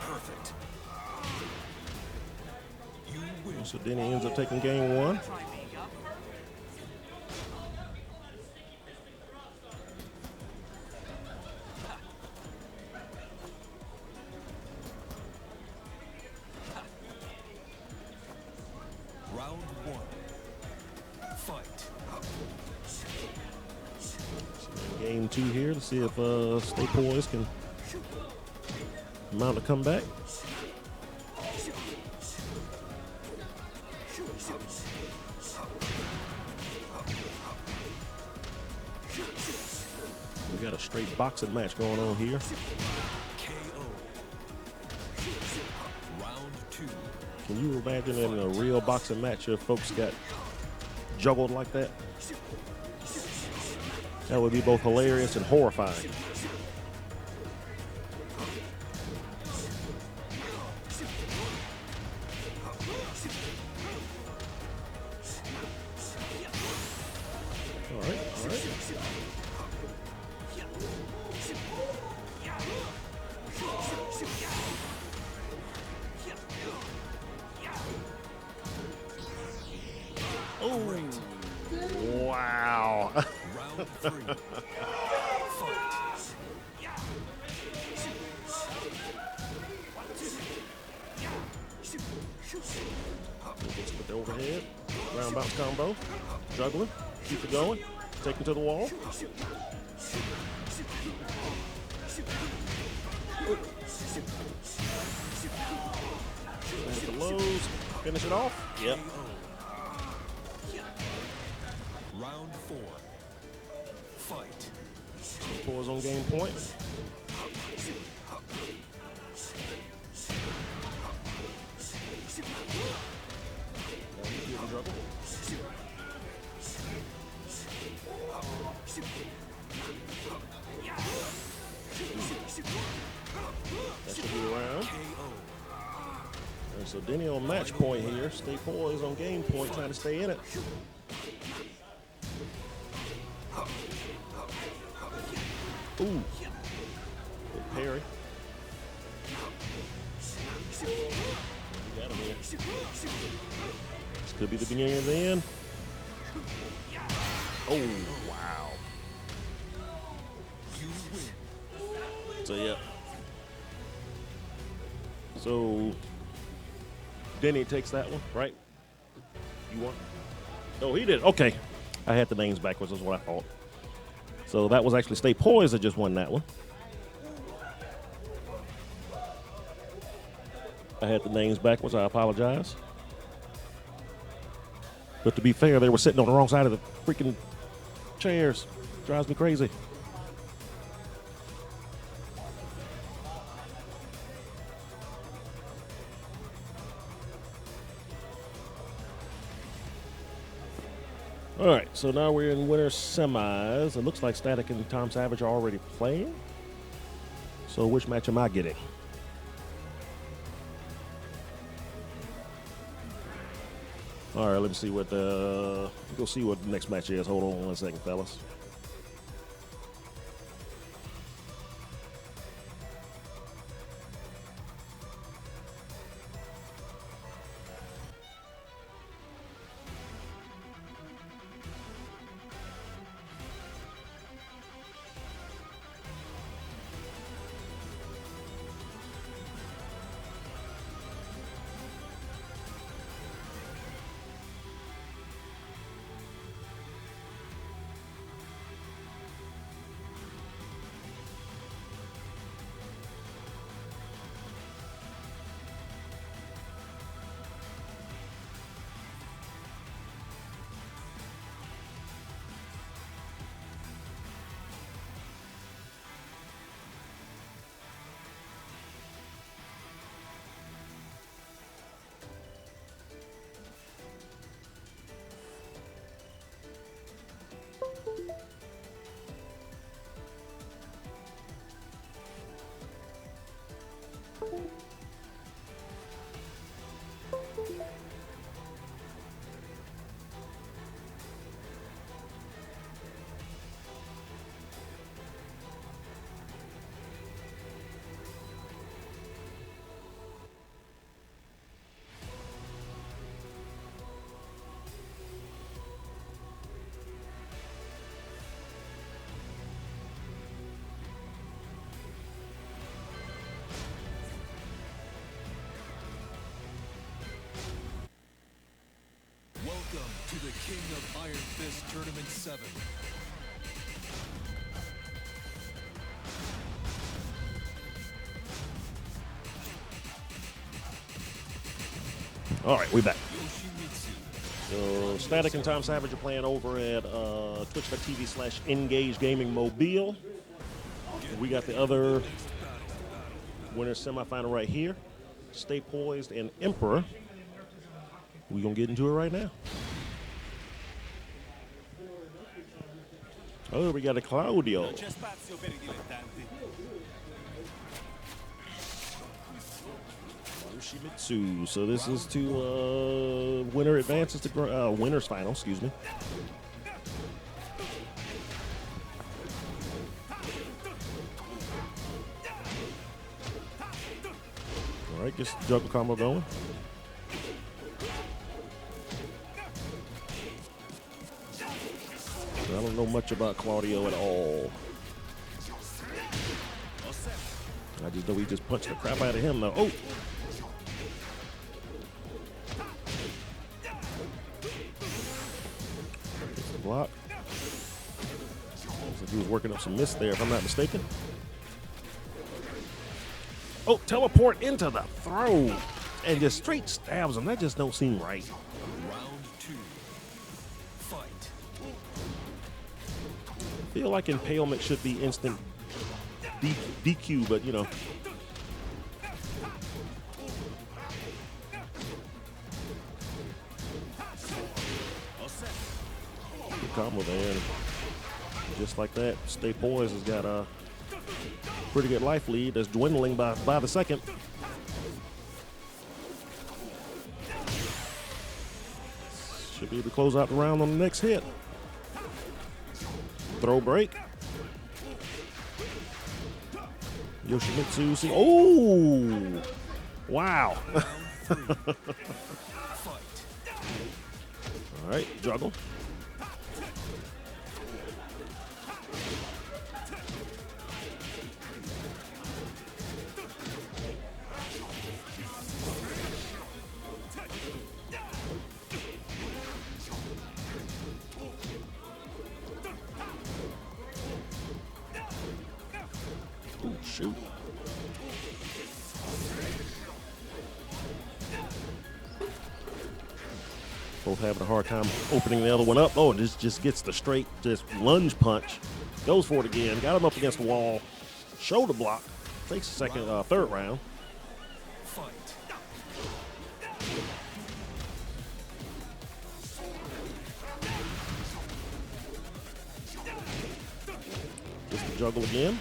Perfect. You win. So then he ends up taking game one. Round one. Fight. Game two here. Let's see if Stay Poised can mount a comeback. We got a straight boxing match going on here. KO. Round two. Can you imagine in a real boxing match if folks got juggled like that? That would be both hilarious and horrifying. All right, all right. Oh, wow. Round three. Fight. With the overhead, round bounce combo, juggling, keep it going. taken to the wall. And the lows, finish it off. Yep. Round 4. Fight. Pulls on game point. That should be around. And so Denny on match point here. Stay poised on game point, trying to stay in it. Ooh. Good parry. Got him here. This could be the beginning of the end. Oh, wow. You win. So, yeah. So, Denny takes that one, right? You won? Oh, he did. Okay. I had the names backwards, is what I thought. So that was actually Stay Poised that just won that one. I had the names backwards. I apologize. But to be fair, they were sitting on the wrong side of the freaking chairs. Drives me crazy. All right, so now we're in winter semis. It looks like Static and Tom Savage are already playing. So which match am I getting? All right, let me see what the go see what the next match is. Hold on 1 second, fellas. Welcome to the King of Iron Fist Tournament 7. All right, we back. Yoshimitsu. So Static and Tom Savage are playing over at twitch.tv/Engage Gaming Mobile. We got the other winner semifinal right here. Stay Poised and Emperor. We're going to get into it right now. Oh, we got a Claudio. Yoshimitsu. So this is to winner advances to winners final, excuse me. All right, just juggle combo going. I don't know much about Claudio at all. I just know he just punched the crap out of him though. Oh! Block. He was working up some miss there, if I'm not mistaken. Oh, teleport into the throw. And just straight stabs him. That just don't seem right. Round 2. Fight. I feel like impalement should be instant DQ, but you know. Good combo there. And just like that, Stay Poised has got a pretty good life lead that's dwindling by the second. Should be able to close out the round on the next hit. Throw break. Yoshimitsu. Oh! Wow. All right, juggle. Ooh, shoot. Both having a hard time opening the other one up. Oh, this just gets the straight, just lunge punch. Goes for it again. Got him up against the wall. Shoulder block. Takes the third round. Fight. Just the juggle again.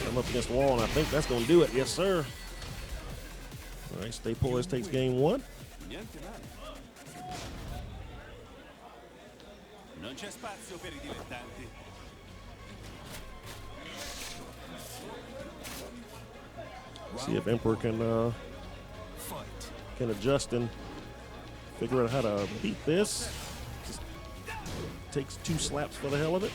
I'm up against the wall, and I think that's going to do it. Yes, sir. All right, Stay Poised takes game 1. Niente male. Non c'è spazio per I dilettanti. See if Emperor can adjust and figure out how to beat this. Just takes 2 slaps for the hell of it.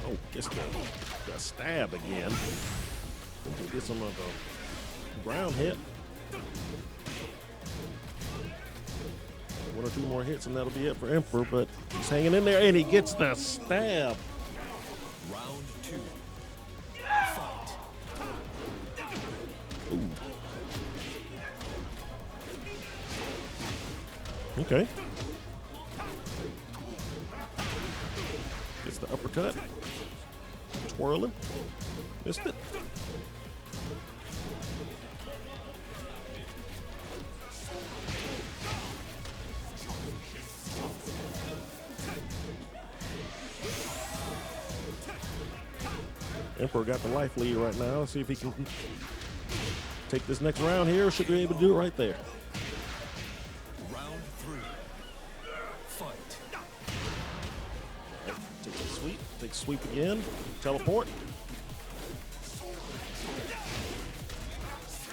Oh, gets the stab again. Get some of the ground hit. 1 or 2 more hits and that'll be it for Emperor, but he's hanging in there and he gets the stab. Round 2. Fight. Ooh. Okay. Gets the uppercut. Twirling. Missed it. Emperor got the life lead right now. Let's see if he can take this next round here. Should be able to do it right there. Round 3. Fight. Take a sweep. Take a sweep again. Teleport.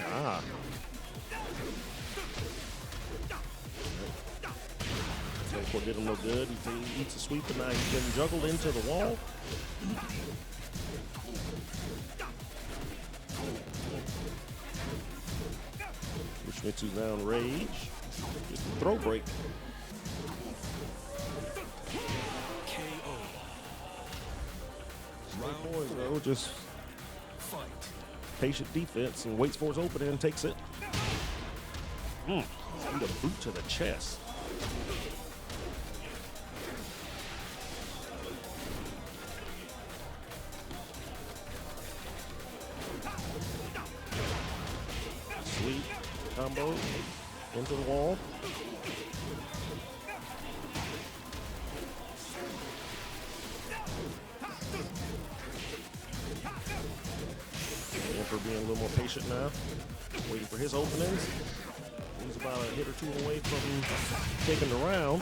Ah. Teleport did him no good. He eats a sweep and now he's getting juggled into the wall. Mitsu's now in rage. Just a throw break. KO. Round 4, though, just Fight. patient defense and waits for his opening and takes it. Need a boot to the chest. Sweet combo into the wall. Emperor being a little more patient now, waiting for his openings. He's about a hit or 2 away from taking the round.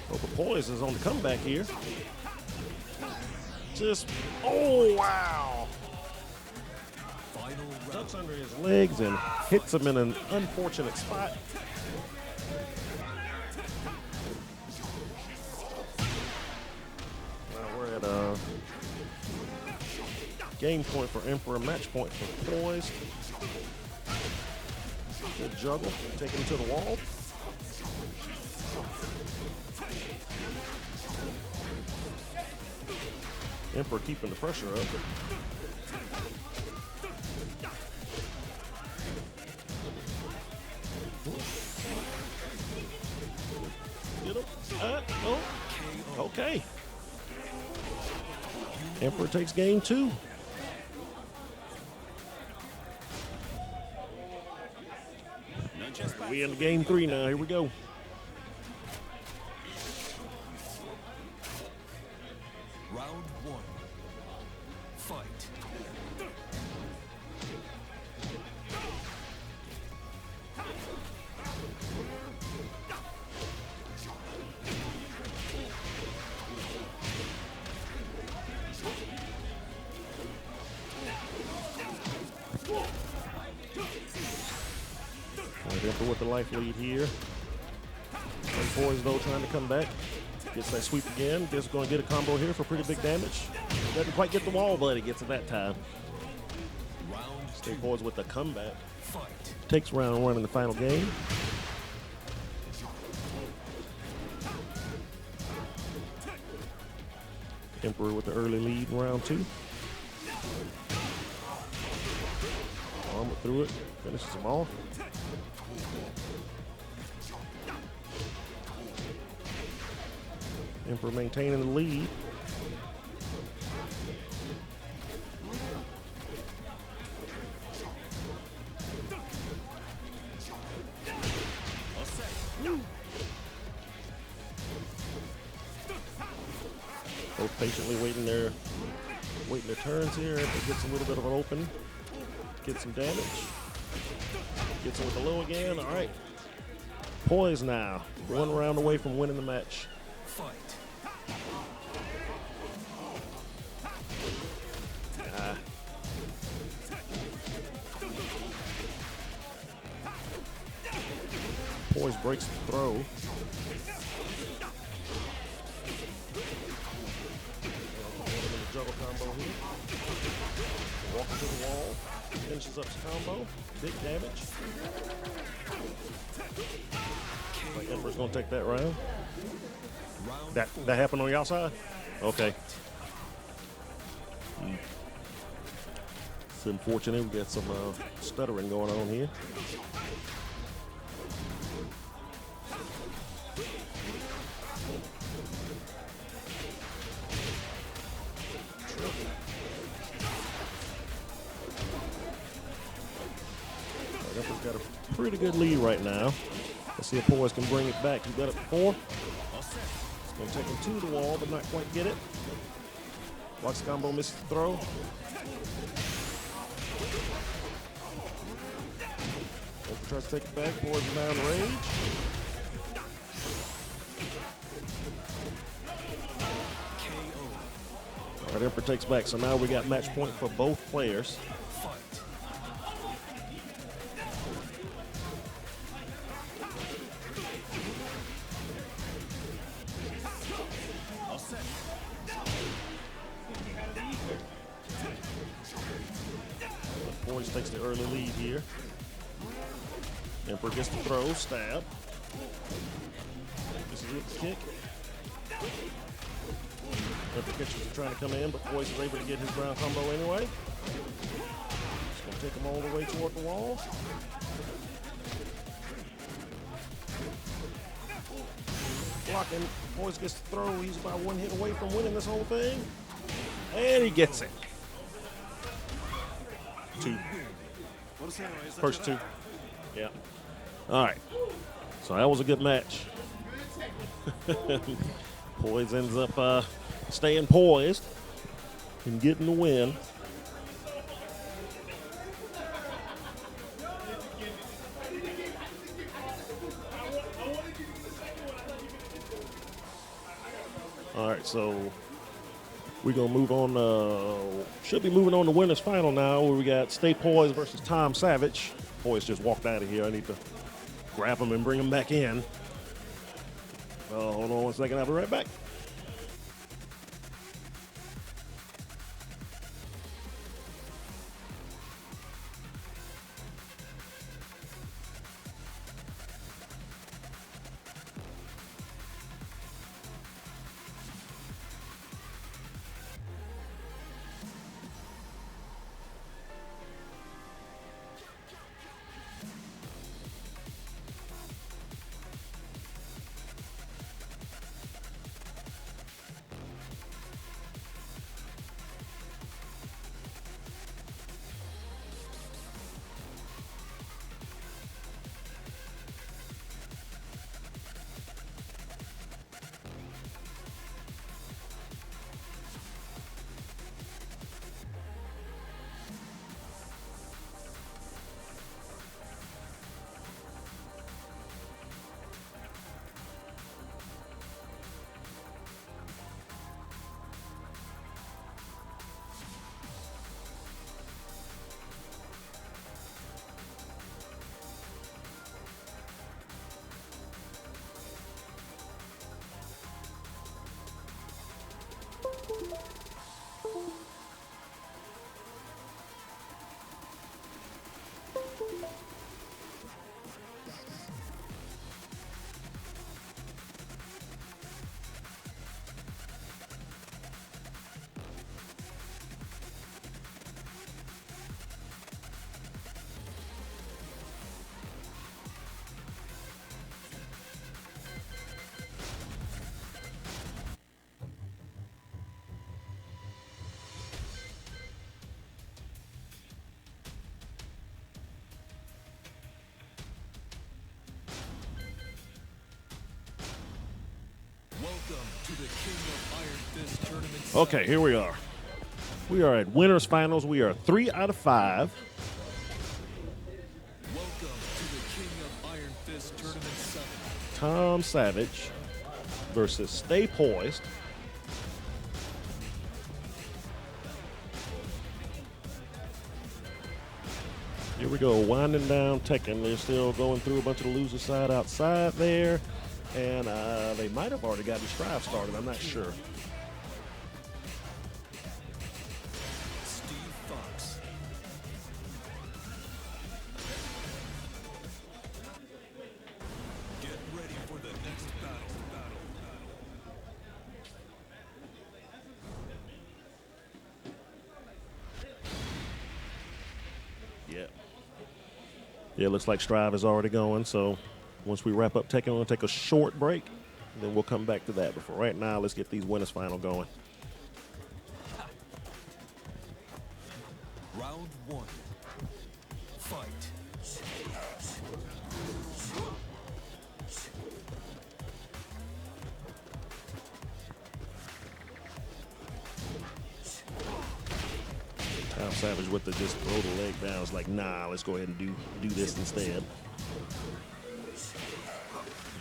But the Poise is on the comeback here. Just, oh wow! ducks under his legs and hits him in an unfortunate spot. Now we're at a game point for Emperor, match point for Poise. Good juggle, take him to the wall. Emperor keeping the pressure up. Get him. Oh. Okay. Emperor takes game 2. We in game 3 now. Here we go. Round 1. Fight. Emperor with the life lead here. And Poise though trying to come back. Gets that sweep again. Just going to get a combo here for pretty big damage. Doesn't quite get the wall, but he gets it that time. Stay Poise with the comeback. Fight. Takes round 1 in the final game. Emperor with the early lead in round 2. Armor through it. Finishes him off. Emperor maintaining the lead. Both patiently waiting their turns here. Emperor gets a little bit of an open. Gets some damage. Gets him with the low again. All right. Poise now. 1 round away from winning the match. Fight. Poise breaks the throw. Juggle combo here. Walking to the wall. Finishes up his combo. Big damage. Like Emperor's gonna take that round. That happened on y'all side? Okay. It's unfortunate. We got some stuttering going on here. Emperor's got a pretty good lead right now. Let's see if Poise can bring it back. He got it before. It's going to take him to the wall, but not quite get it. Blocks the combo, misses the throw. Emperor tries to take it back. Poise is now in rage. All right, Emperor takes back. So now we got match point for both players. Poise takes the early lead here. Emperor gets the throw, stab. This is with the kick. Emperor catches trying to come in, but Poise is able to get his ground combo anyway. Just going to take him all the way toward the wall. Blocking. Poise gets the throw. He's about 1 hit away from winning this whole thing. And he gets it. 2. First 2. Yeah. All right. So that was a good match. Poise ends up staying poised and getting the win. All right, so We're going to move on. Should be moving on to winners final now, where we got Stay Poised versus Tom Savage. Poised just walked out of here. I need to grab him and bring him back in. Hold on one second. I'll be right back. Welcome to the King of Iron Fist Tournament. Okay, here we are. We are at winners finals. We are 3 out of 5. Welcome to the King of Iron Fist Tournament 7. Tom Savage versus Stay Poised. Here we go, winding down Tekken. They're still going through a bunch of the loser side outside there. And they might have already gotten Strive started. I'm not sure. Steve Fox. Get ready for the next battle. Yeah, looks like Strive is already going. So once we wrap up Tekken, we'll take a short break. Then we'll come back to that. But for right now, let's get these winners final going. Round 1. Fight. Tom Savage with the just throw the leg down. It's like, nah, let's go ahead and do this instead.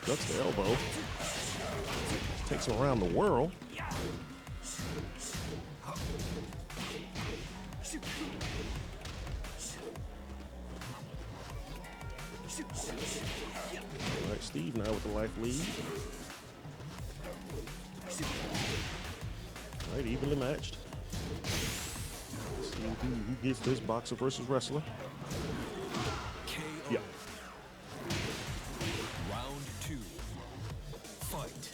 Ducks the elbow. Takes him around the whirl. All right, Steve now with the life lead. All right, evenly matched. See who gets this boxer versus wrestler. KO. Yeah. Round 2. Fight.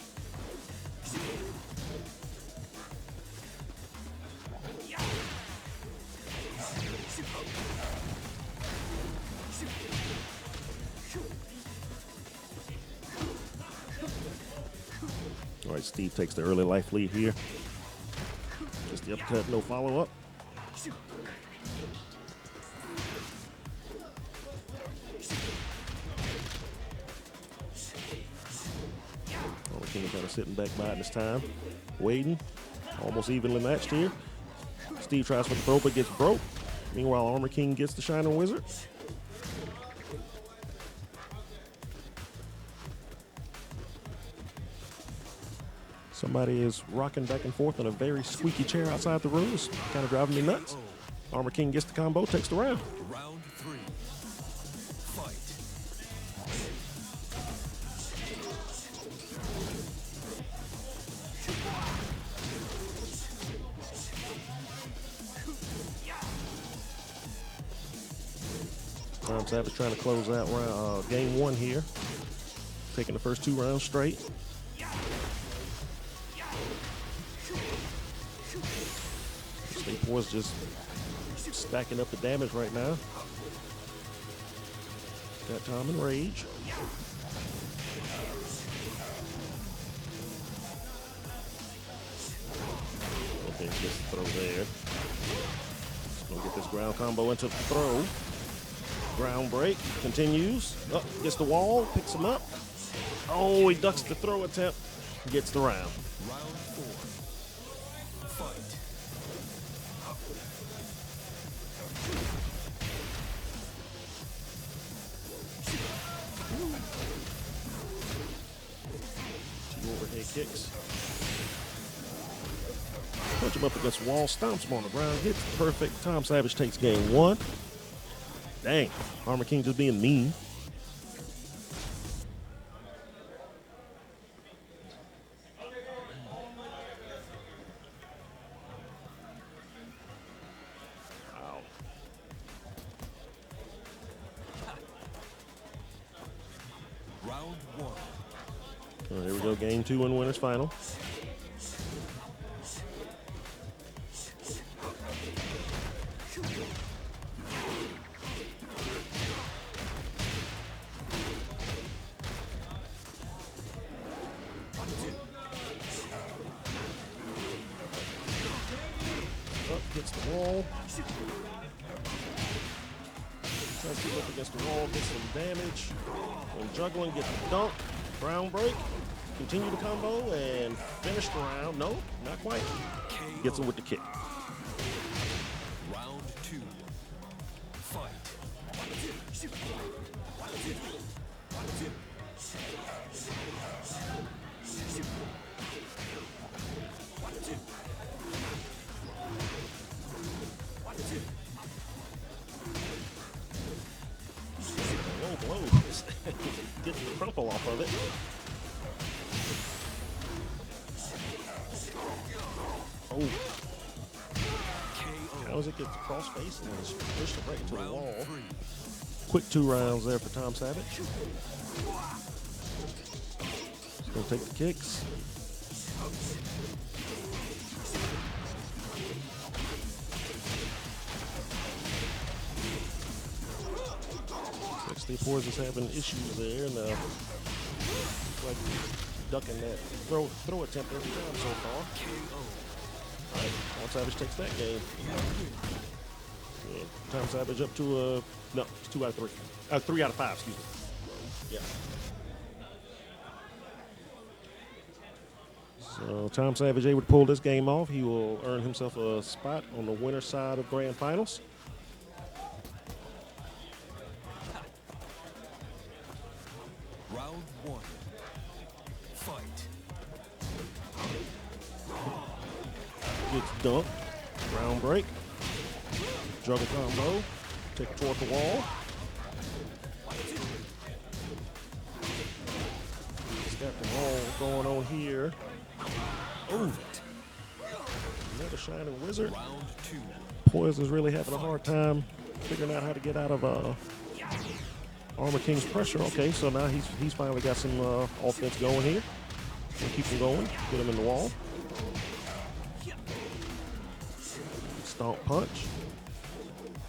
All right, Steve takes the early life lead here. Just the uppercut, no follow-up. King kind of sitting back by this time, waiting. Almost evenly matched here. Steve tries for the throw, but gets broke. Meanwhile, Armor King gets the Shining Wizard. Somebody is rocking back and forth in a very squeaky chair outside the room. It's kind of driving me nuts. Armor King gets the combo, takes the round. Round 3. Fight. Tom Savage trying to close out game 1 here. Taking the first 2 rounds straight. State Boys just stacking up the damage right now. Got Tom in rage. Okay, gets the throw there. Just gonna get this ground combo into the throw. Ground break, continues. Up, gets the wall, picks him up. Oh, he ducks the throw attempt, gets the round. Round 4. Fight. Two overhead kicks. Punch him up against the wall, stomps him on the ground, hits perfect. Tom Savage takes game 1. Dang, Armor King just being mean. Wow. Round 1. Oh, here we go, game 2 and winners final. Up, gets the wall. Tries to get up against the wall, gets some damage. When juggling, gets the dunk. Ground break. Continue the combo and finish the round. No, not quite. Gets him with the kick. Round 2. Fight. Low blow. Gets the crumple off of it. Oh. How does it get the cross face and just push it right into the wall? Quick 2 rounds there for Tom Savage. He's gonna take the kicks. State Boys is having issues there, and like ducking that throw attempt every time so far. All right, Tom Savage takes that game. Yeah, Tom Savage up to no, it's 2 out of 3. 3 out of 5, excuse me. Yeah. So Tom Savage able to pull this game off. He will earn himself a spot on the winner's side of Grand Finals. Round 1. Fight. Gets dumped. Ground break. Juggle combo. Take it toward the wall. He's got the wall going on here. Oh. Another Shining Wizard. Round 2. Poison's really having a hard time figuring out how to get out of Armor King's pressure. Okay, so now he's finally got some offense going here. And keep him going. Get him in the wall. Stomp punch.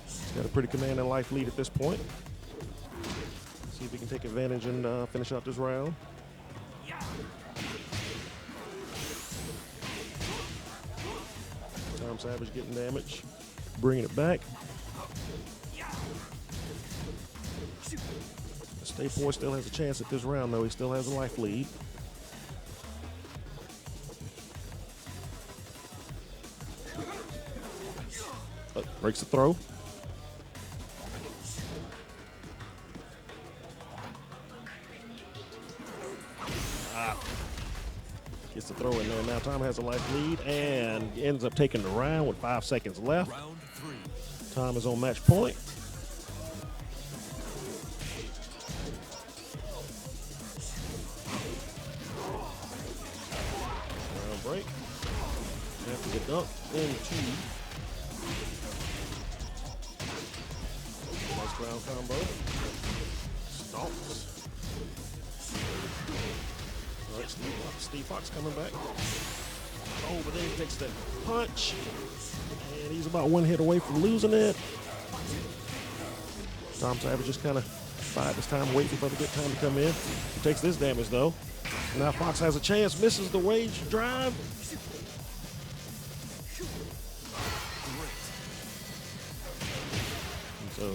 He's got a pretty commanding life lead at this point. See if he can take advantage and finish out this round. Tom Savage getting damage. Bringing it back. State Boy still has a chance at this round, though. He still has a life lead. Breaks the throw. Gets the throw in there. Now Tom has a life lead and ends up taking the round with 5 seconds left. Round 3. Tom is on match point. Round break. After the dunk into nice ground combo. Stomps. All right, Steve Fox coming back. Oh, but then he takes that punch. And he's about one hit away from losing it. Tom Savage just kind of biding his time, waiting for the good time to come in. He takes this damage, though. Now Fox has a chance, misses the wage drive. And so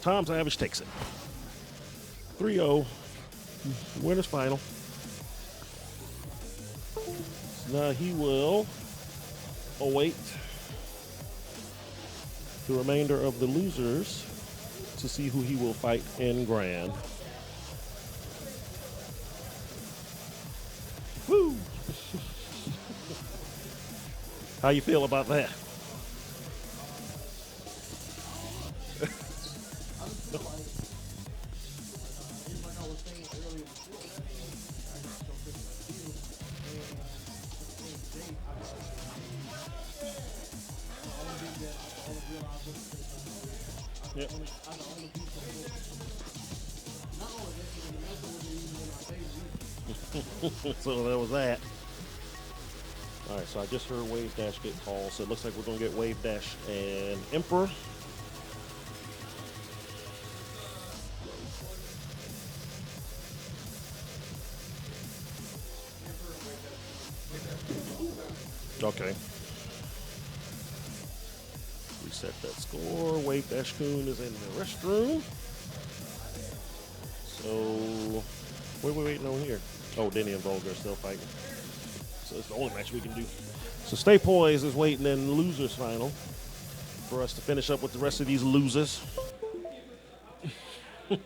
Tom Savage takes it. 3-0. Winners final. Now he will await the remainder of the losers to see who he will fight in Grand. Woo! How you feel about that? Yep. So that was that. All right, so I just heard Wave Dash get called, so it looks like we're going to get Wave Dash and Emperor. Okay. Reset that score. Wave Dash Coon is in the restroom. So, what are we waiting on here? Oh, Denny and Volga are still fighting. So it's the only match we can do. So Stay Poised is waiting in the losers final for us to finish up with the rest of these losers. You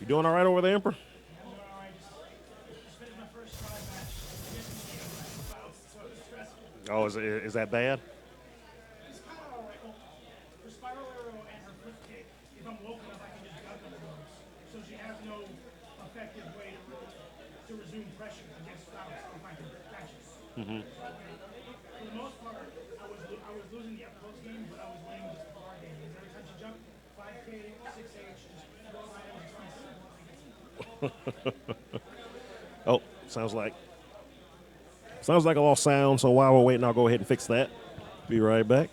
doing all right over there, Emperor? Oh, is that bad? It's kind of all right. Well, her spiral arrow and her flip kick, if I'm woken up, I can just dunk under those. So she has no effective way to resume pressure against Strauss if I can catch it. Mm-hmm. For the most part, I was losing the up-close game, but I was winning the far game. Because every time she jumped, 5K, 6H, just throw items. Oh, sounds like a lost sound, so while we're waiting, I'll go ahead and fix that. Be right back.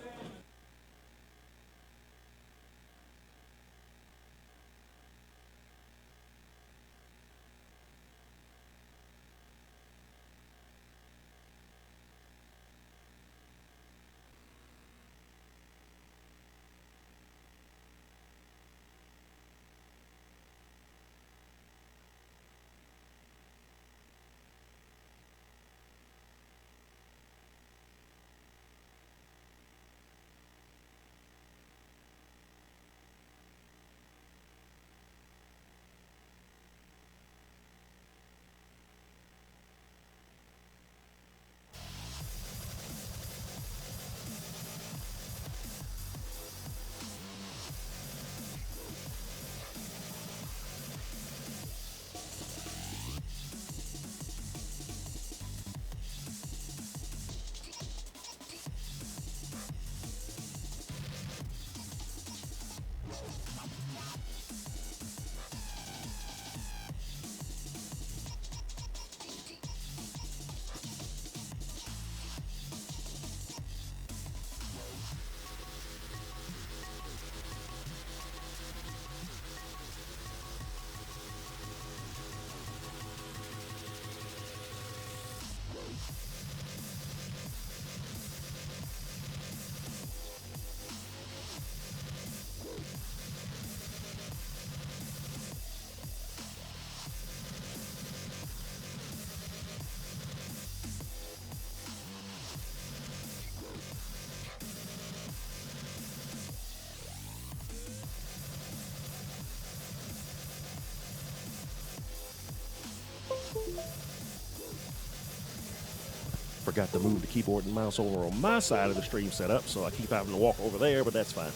Forgot to move the keyboard and mouse over on my side of the stream setup, so I keep having to walk over there, but that's fine.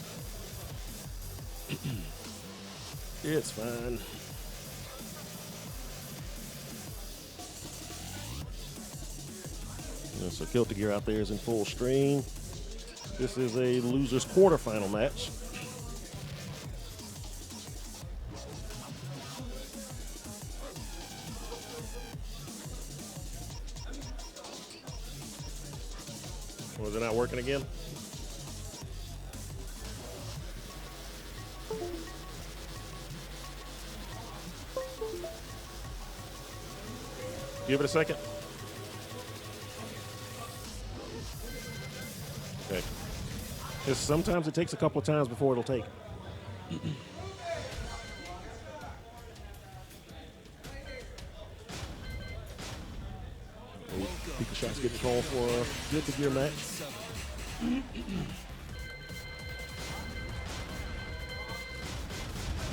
It's fine. So Guilty Gear out there is in full stream. This is a loser's quarterfinal match. Was it not working again? Give it a second. Okay. Sometimes it takes a couple of times before it'll take. People shots getting called for a Guilty Gear match.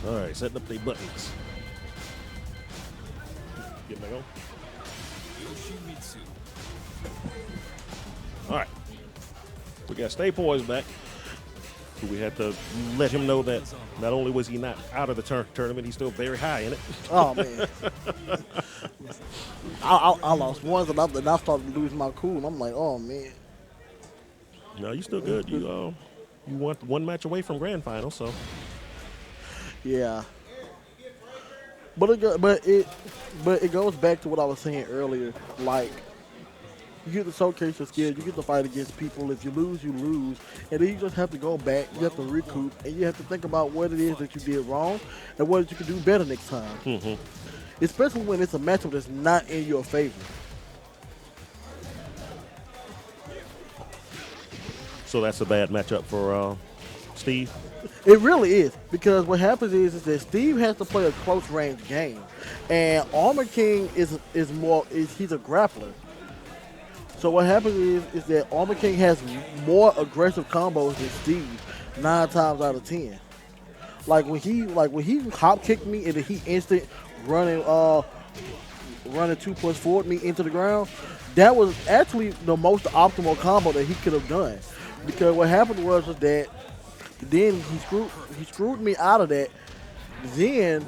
All right, setting up the buttons. Getting that on. Yoshimitsu. All right. We got Stay Poised back. We had to let him know that not only was he not out of the tournament, he's still very high in it. Oh, man. I lost once, and I started to lose my cool, and I'm like, oh, man. No, you still good. You went one match away from grand final, so. Yeah. But it goes back to what I was saying earlier. Like, you get to showcase your skills. You get to fight against people. If you lose, you lose. And then you just have to go back. You have to recoup. And you have to think about what it is that you did wrong and what you can do better next time. Mm-hmm. Especially when it's a matchup that's not in your favor. So that's a bad matchup for Steve? It really is, because what happens is that Steve has to play a close range game, and Armor King is he's a grappler. So what happens is that Armor King has more aggressive combos than Steve 9 times out of 10. Like when he hop kicked me and then he instant running 2+ forward me into the ground, that was actually the most optimal combo that he could have done. Because what happened was that then he screwed me out of that. Then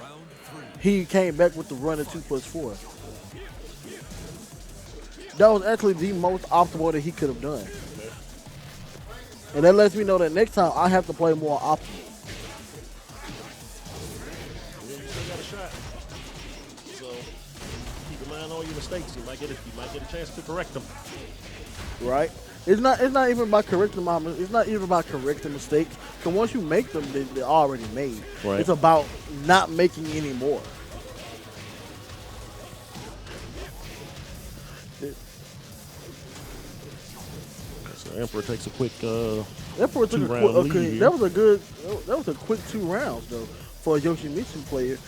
he came back with the running 2+4. That was actually the most optimal that he could have done. And that lets me know that next time I have to play more optimal. You still got a shot. So keep in mind all your mistakes. You might get a chance to correct them. Right? It's not even about correcting mistakes. So once you make them, they're already made. Right. It's about not making any more. So Emperor takes a quick Emperor took two-round lead here. that was a quick 2 rounds though for a Yoshimitsu player.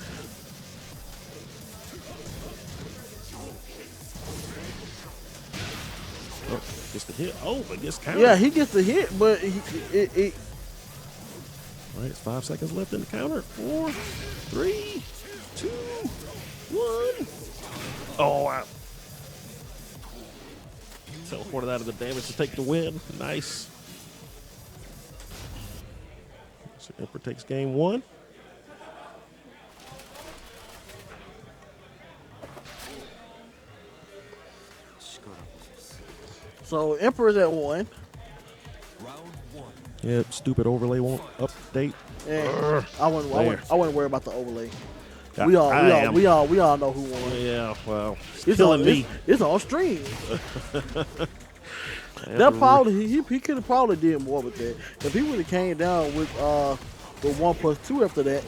Oh, gets the hit. Oh, but gets countered. Yeah, he gets the hit, but All right, it's 5 seconds left in the counter. 4, 3, 2, 1. Oh, wow. Teleported out of the damage to take the win. Nice. So Emperor takes game 1. so Emperor's at 1. Round 1. Yep, stupid overlay won't update. And I wouldn't worry about the overlay. I We all know who won. Yeah, well, It's killing on, me. It's on stream. That probably he could have probably did more with that. If he would have came down with 1+2 after that,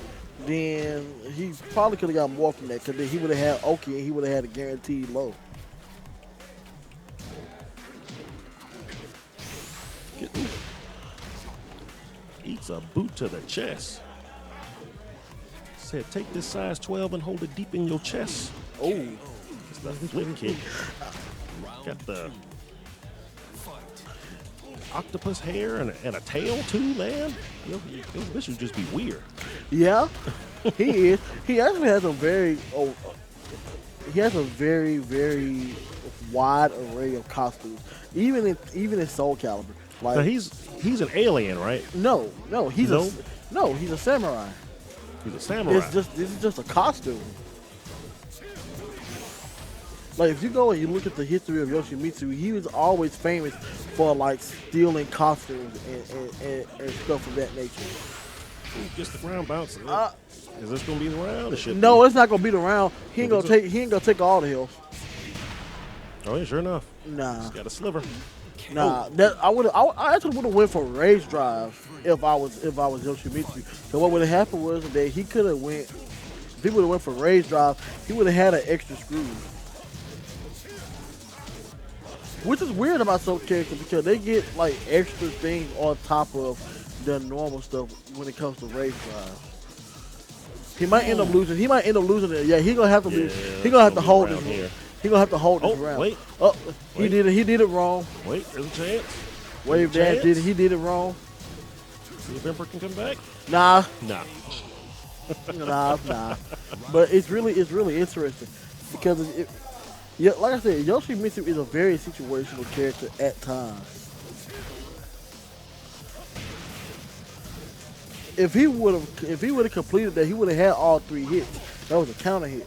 then he probably could have got more from that. Because then he would have had Oki and he would have had a guaranteed low. Eats a boot to the chest. Said, take this size 12 and hold it deep in your chest. Oh, It's the flip kick. Got the octopus hair and a tail too, man. This should just be weird. yeah, he is. He actually has a very, very wide array of costumes, even in Soul Calibur. Like So he's an alien, right? no, he's No? he's a samurai. He's a samurai. This is just a costume. Like if you go and you look at the history of Yoshimitsu, he was always famous for like stealing costumes and stuff of that nature. Ooh, just the ground bounce. Is this gonna be the round? It should No, be. it's not gonna be the round. He ain't gonna take all the hills. Oh yeah, sure enough. Nah. He's got a sliver. Nah, that I actually would have went for Rage Drive if I was Yoshimitsu. So what would have happened was that he could have went. If he would have went for Rage Drive, he would have had an extra screw. Which is weird about some characters because they get like extra things on top of their normal stuff when it comes to Rage Drive. He might end up losing. He might end up losing it. Yeah, he gonna have to lose. He gonna have to hold this. Here. He gonna have to hold this Oh, round. wait. Oh, he Wait. did it. He did it wrong. Wait, there's a chance. Wave There's a Dad chance. he did it wrong. See if Emperor can come back. Nah, Nah. nah. But it's really interesting because yeah, like I said, Yoshimitsu is a very situational character at times. If he would have completed that, he would have had all 3 hits. That was a counter hit.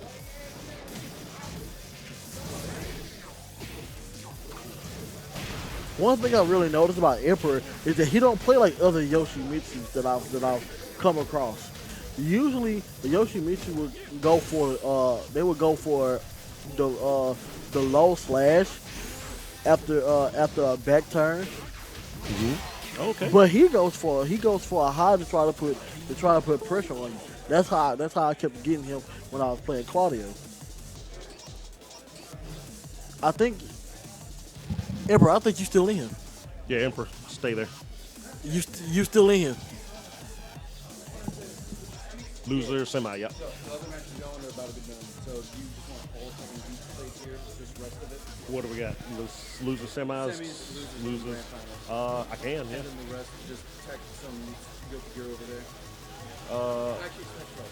One thing I really noticed about Emperor is that he don't play like other Yoshimitsus that I've come across. Usually the Yoshimitsu would go for the low slash after a back turn. Okay. But he goes for a high to try to put pressure on you. That's how I kept getting him when I was playing Claudio. I think Emperor, I think you still in here. Yeah, Emperor, stay there. You still in here. Loser semi. Yeah. So the other matches going, they're about to be done. So do you just want to hold something deep place here, just rest of it? What do we got? Loser semis. Semis, losers, Losers. grand finals. I can. Yeah. And then the rest, just tech some good gear over there. Actually, Smash Bros.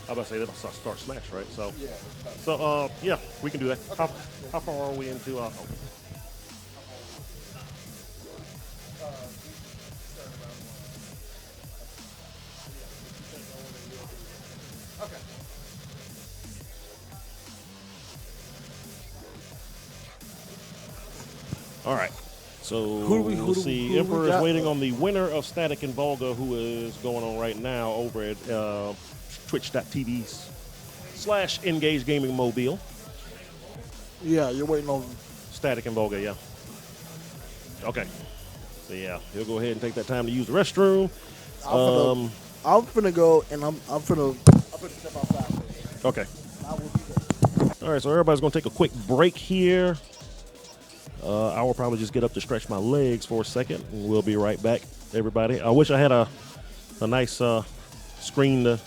I'm about to say that'll start Smash, right? So. Yeah. So yeah, we can do that. How far are we into? Okay. All right. So Who we'll do see. we Emperor is got? waiting on the winner of Static and Volga, who is going on right now over at twitch.tv/Engage Gaming Mobile. Yeah, you're waiting on. Static and Volga, yeah. Okay. So yeah, he'll go ahead and take that time to use the restroom. I'm finna go and I'm finna step outside. Okay. I will be there. All right, so everybody's going to take a quick break here. I will probably just get up to stretch my legs for a second, and we'll be right back, everybody. I wish I had a nice screen to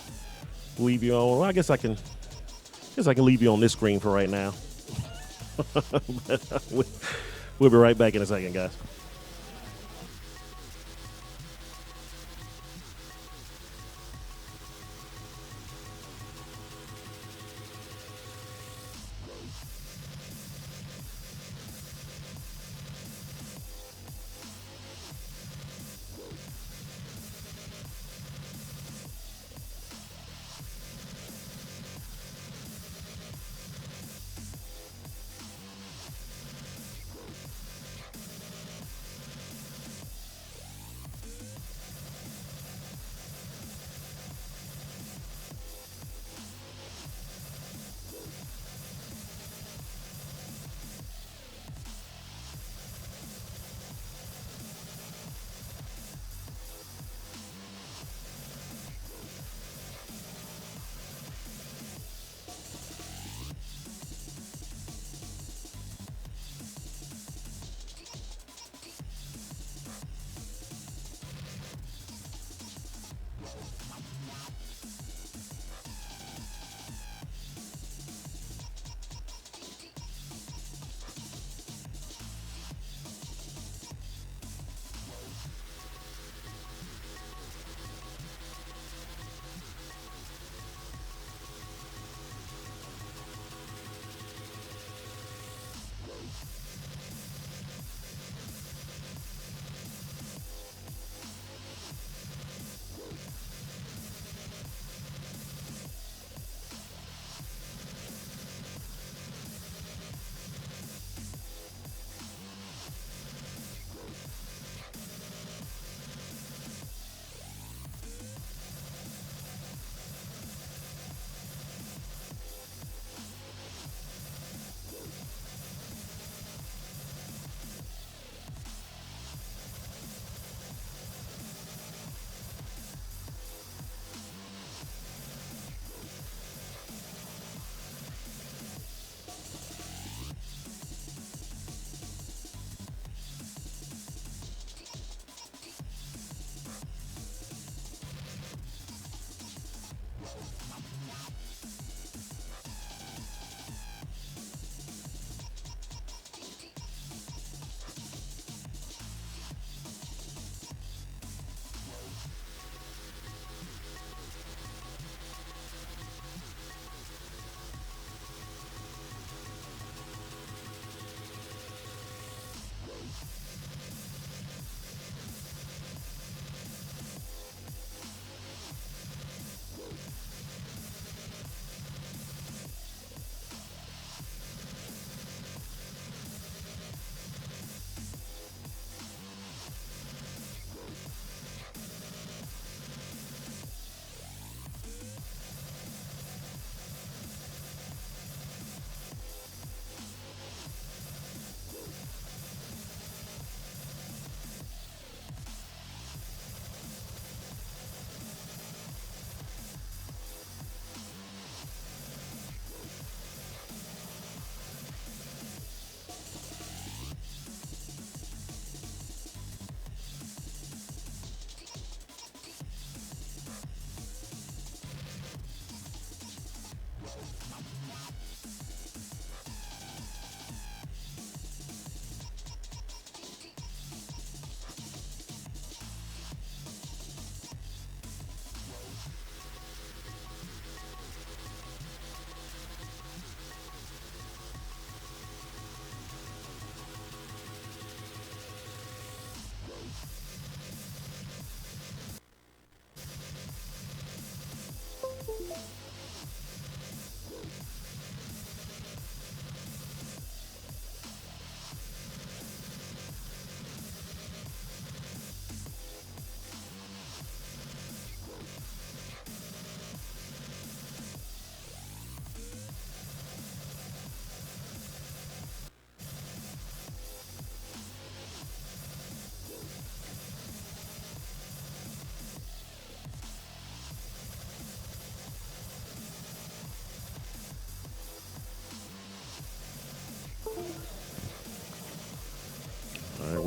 leave you on. Well, I guess I can leave you on this screen for right now. But we'll be right back in a second, guys.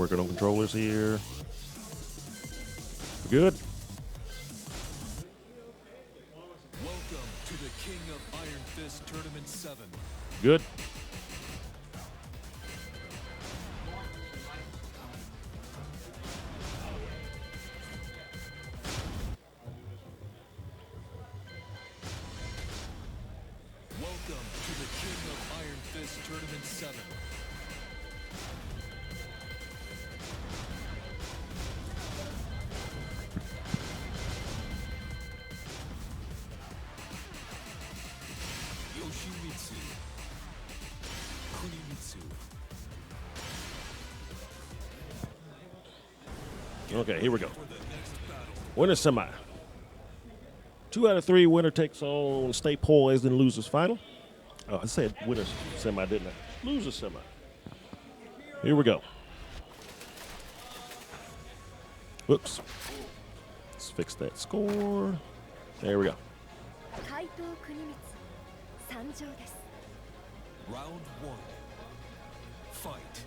Working on controllers here. Good. Welcome to the King of Iron Fist Tournament 7. Good. Welcome to the King of Iron Fist Tournament 7. Yoshimitsu. Kunimitsu. Okay, here we go. For the next battle. Winner semi. 2 out of 3. Winner takes on Stay Poised and losers final. Oh, I said winner semi, didn't I? Loser semi. Here we go. Whoops. Let's fix that score. There we go. 怪盗国光参上です Round 1. Fight.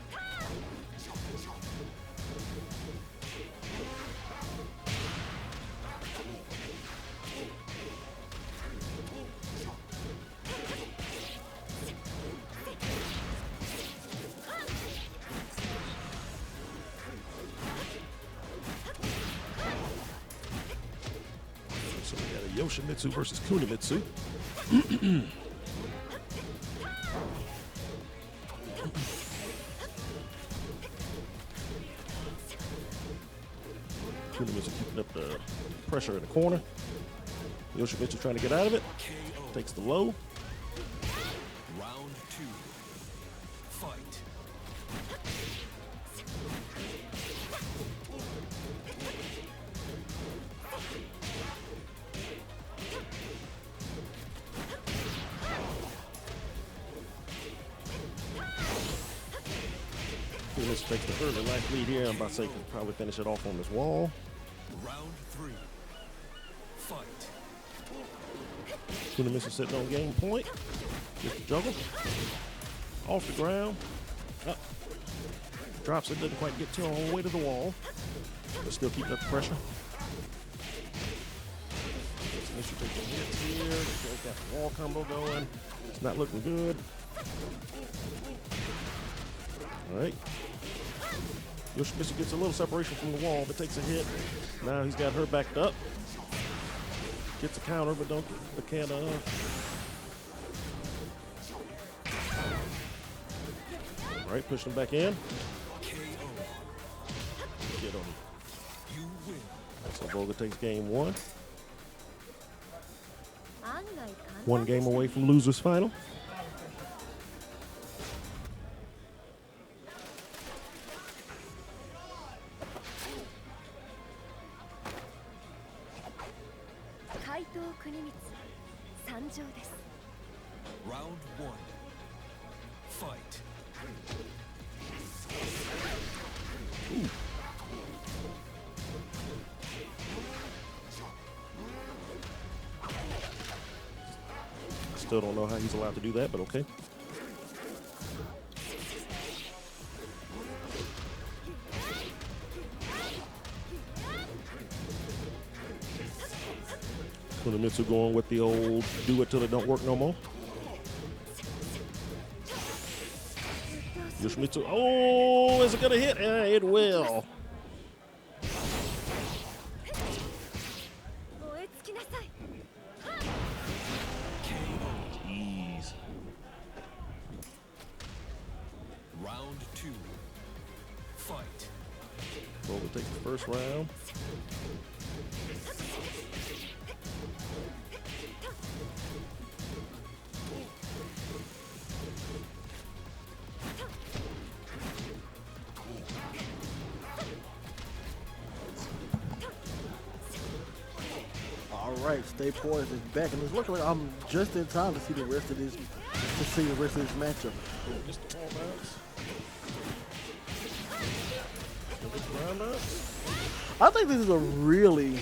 So we got a Yoshimitsu versus Kunimitsu. Kunimitsu keeping up the pressure in the corner. Yoshimitsu trying to get out of it. KO. Takes the low. Round 2. Fight. Kunimitsu takes the early life lead here. I'm about to say he can probably finish it off on this wall. Round 3. Fight. Kunimitsu sitting on game point. Gets the juggle. Off the ground. Up. Drops it. Doesn't quite get to all the way to the wall. But still keeping up the pressure. Kunimitsu taking hits here. They've got the wall combo going. It's not looking good. All right. Yoshimitsu gets a little separation from the wall, but takes a hit. Now he's got her backed up. Gets a counter, but don't get the can All right, pushing him back in. KO. Get on. You win. So Boga takes game 1. 案外簡単 1 game away from losers final. Round 1. Fight. Still don't know how he's allowed to do that, but okay. Kunimitsu going with the old do it till it don't work no more. Yoshimitsu, oh, is it gonna hit? Yeah, it will. 燃え尽きなさい Jeez. Round 2. Fight. Boga takes the first round. All right, Stay Poised is back, and it's looking like I'm just in time to see the rest of this matchup. Just the roundouts. I think this is a really,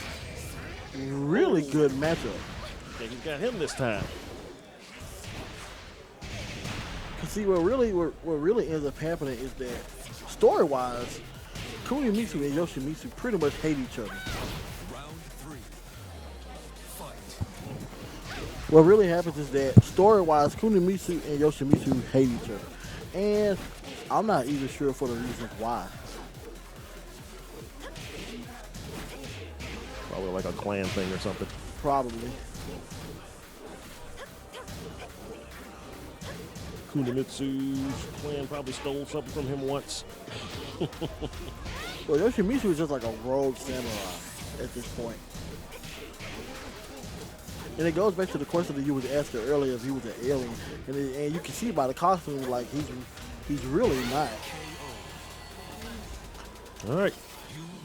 really good matchup. Yeah, he's got him this time. Cause see, what really ends up happening is that story-wise, Kunimitsu and Yoshimitsu pretty much hate each other. Round 3. Fight. What really happens is that story-wise, Kunimitsu and Yoshimitsu hate each other, and I'm not even sure for the reasons why. Probably like a clan thing or something. Probably. Kunimitsu's clan probably stole something from him once. Well, Yoshimitsu is just like a rogue samurai at this point. And it goes back to the question that you was asking earlier if he was an alien, and you can see by the costume like he's really not. All right,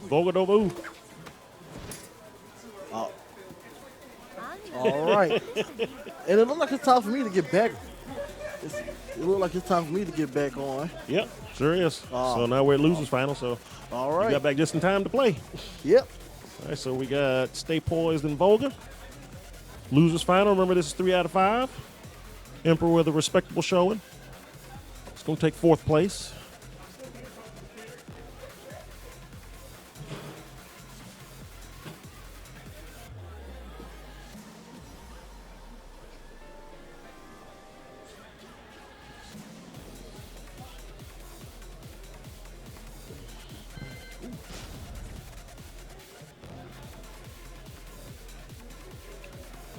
Volga don't move. All right, and it looked like it's time for me to get back. It looked like it's time for me to get back on. Yep, sure is. So now we're at losers final. So All you right. got back just in time to play. Yep. All right, so we got Stay Poised and Volga. Losers final. Remember, this is 3 out of 5. Emperor with a respectable showing. It's going to take 4th place.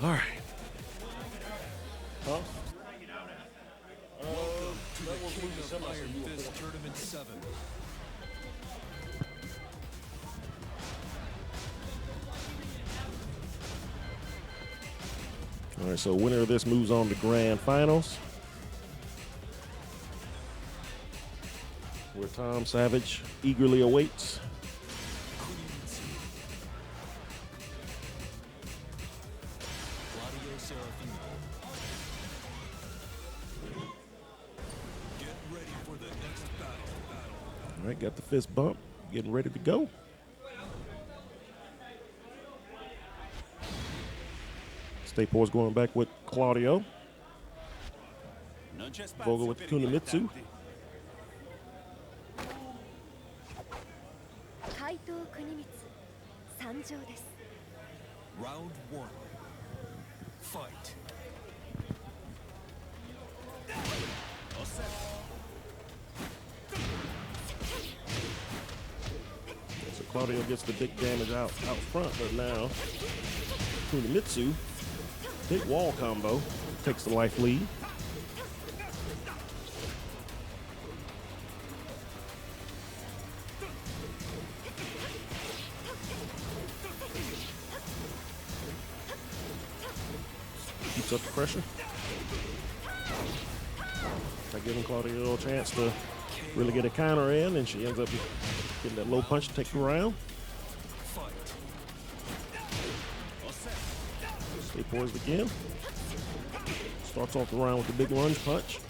All right. Huh? To the King of Iron Fist Tournament 7. All right, so winner of this moves on to grand finals, where Tom Savage eagerly awaits. Claudio Serafino. Get ready for the next battle. All right, got the fist bump, getting ready to go. Stay Poised going back with Claudio. Non c'è spazio Volga with per i Kunimitsu. dilettanti. 怪盗国光参上です Round 1. Fight. So Claudio gets the big damage out front, but now Kunimitsu, big wall combo, takes the life lead. Keeps up the pressure. By giving Claudio a chance to really get a counter in, and she ends up getting that low punch to take the round. Fight. Stay poised again. Starts off the round with the big lunge punch.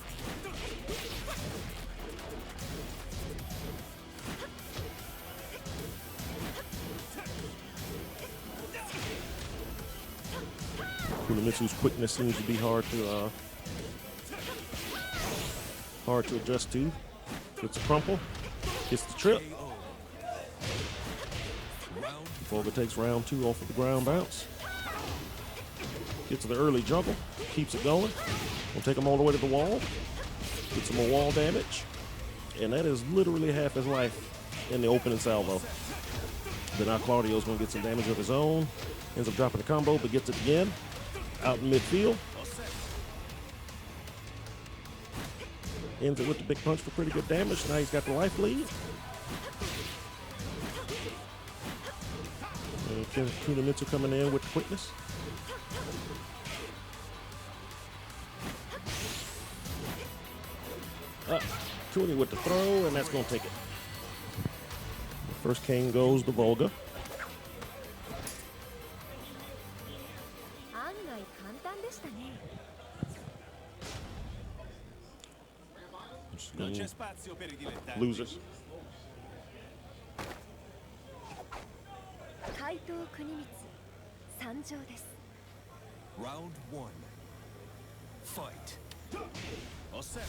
Kunimitsu's quickness seems to be hard to adjust to. Gets a crumple, gets the trip. Volga takes round 2 off of the ground bounce. Gets to the early juggle, keeps it going. We'll take him all the way to the wall. Get some more wall damage. And that is literally half his life in the opening salvo. But now Claudio's gonna get some damage of his own. Ends up dropping the combo, but gets it again. Out in midfield. Ends it with the big punch for pretty good damage. Now he's got the life lead. And Kunimitsu coming in with quickness. Kuni with the throw, and that's going to take it. First king goes to Volga. 案外簡単でしたね Non c'è spazio per i dilettanti. Losers. 怪盗国光参上です Round 1. Fight. Osserva.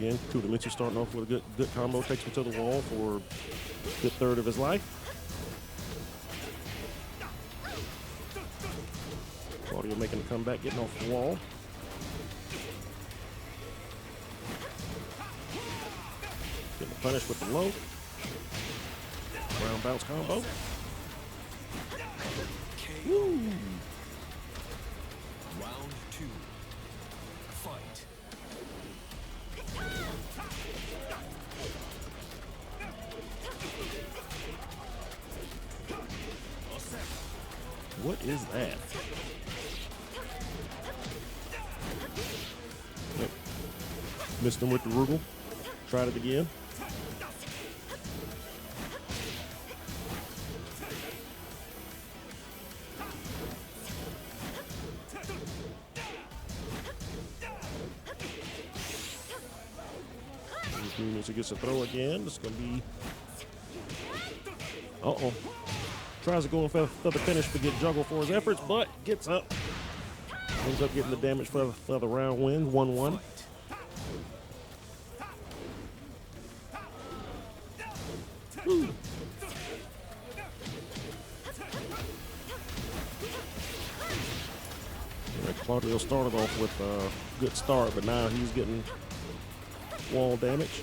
Again, Kunimitsu starting off with a good combo, takes him to the wall for a good third of his life. Claudio making a comeback, getting off the wall. Getting punished with the low. Round bounce combo. Woo. Round 2. Fight. What is that? Yep. Missed him with the Rugal. Tried it again. He gets a throw again. It's going to be... Uh-oh. Tries to go in for the finish to get juggled for his efforts, but gets up. Ends up getting the damage for the round win, 1-1. Claudio started off with a good start, but now he's getting wall damage.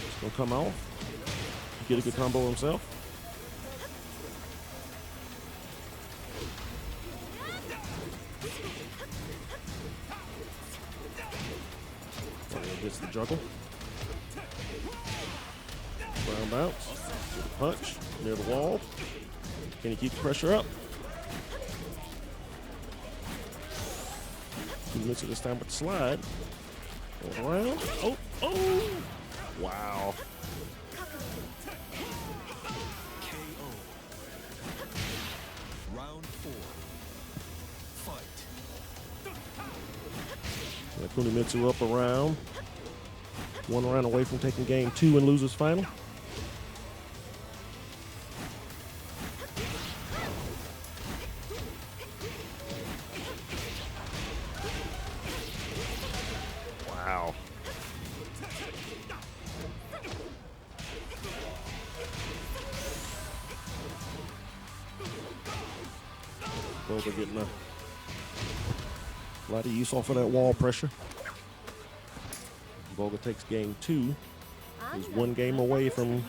It's going to come off. Get a good combo himself. Gets the juggle. Round bounce. With a punch near the wall. Can he keep the pressure up? He misses this time with the slide. Going around. Oh, oh! Wow. KO. Round 4. Fight. Kunimitsu up around. One round away from taking game 2 and loses final. Wow. Both are getting a lot of use off of that wall pressure. Volga takes game 2. He's one game away from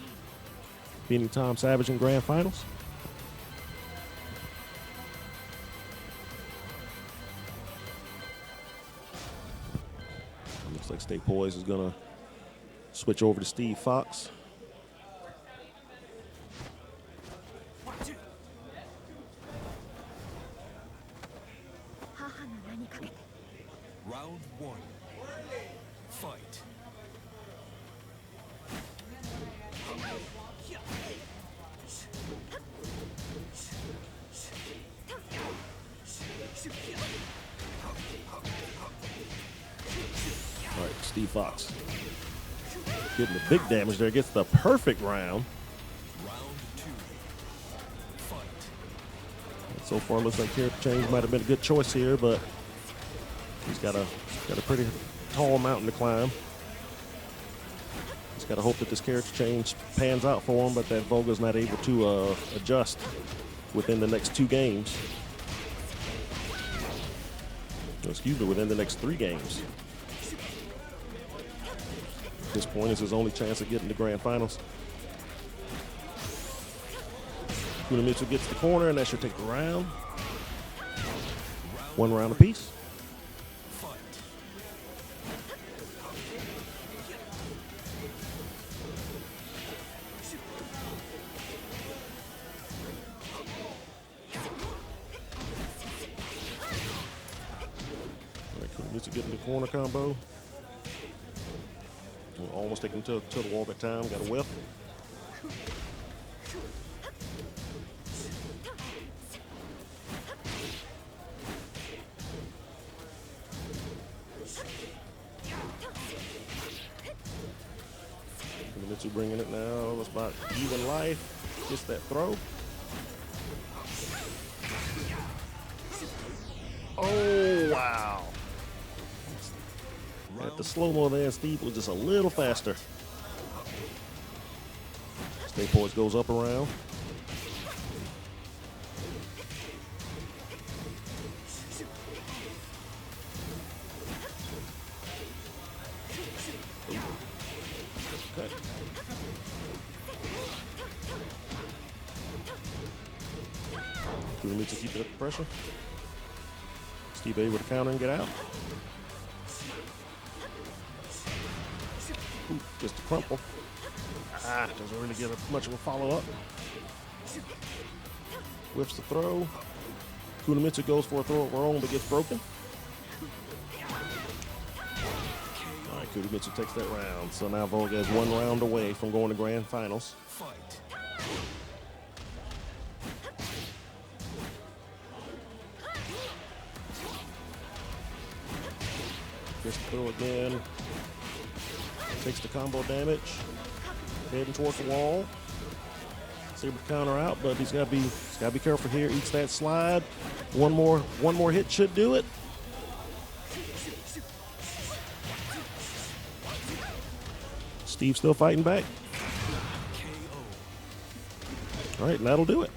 beating Tom Savage in grand finals. Looks like Stay Poised is gonna switch over to Steve Fox. Round 1. Fight. All right, Steve Fox getting the big damage there, gets the perfect round. Round 2. Fight. So far, looks like character change might have been a good choice here, but he's got a pretty tall mountain to climb. He's got to hope that this character change pans out for him, but that Volga's not able to adjust within the next 2 games. Excuse me, within the next 3 games. At this point, it's his only chance of getting to grand finals. Kunimitsu gets the corner, and that should take the round. 1 round apiece. Getting the corner combo. We'll almost take him to the wall that time. Got a whiff. Kunimitsu bringing it now. It's about even life. Gets that throw. Oh, wow. At the slow-mo there, Steve was just a little faster. Stay poised goes up around. Okay. Kunomitsu keep it up the pressure. Steve able to counter and get out. Ooh, just a crumple. Doesn't really get much of a follow-up. Whiffs the throw. Kunomitsu goes for a throw of her own but gets broken. All right, Kunomitsu takes that round. So now Volga is 1 round away from going to grand finals. Fight. Gets the throw again. Takes the combo damage. Heading towards the wall. He's able to counter out, but he's got to be careful here. Eats that slide. One more hit should do it. Steve still fighting back. All right, that'll do it.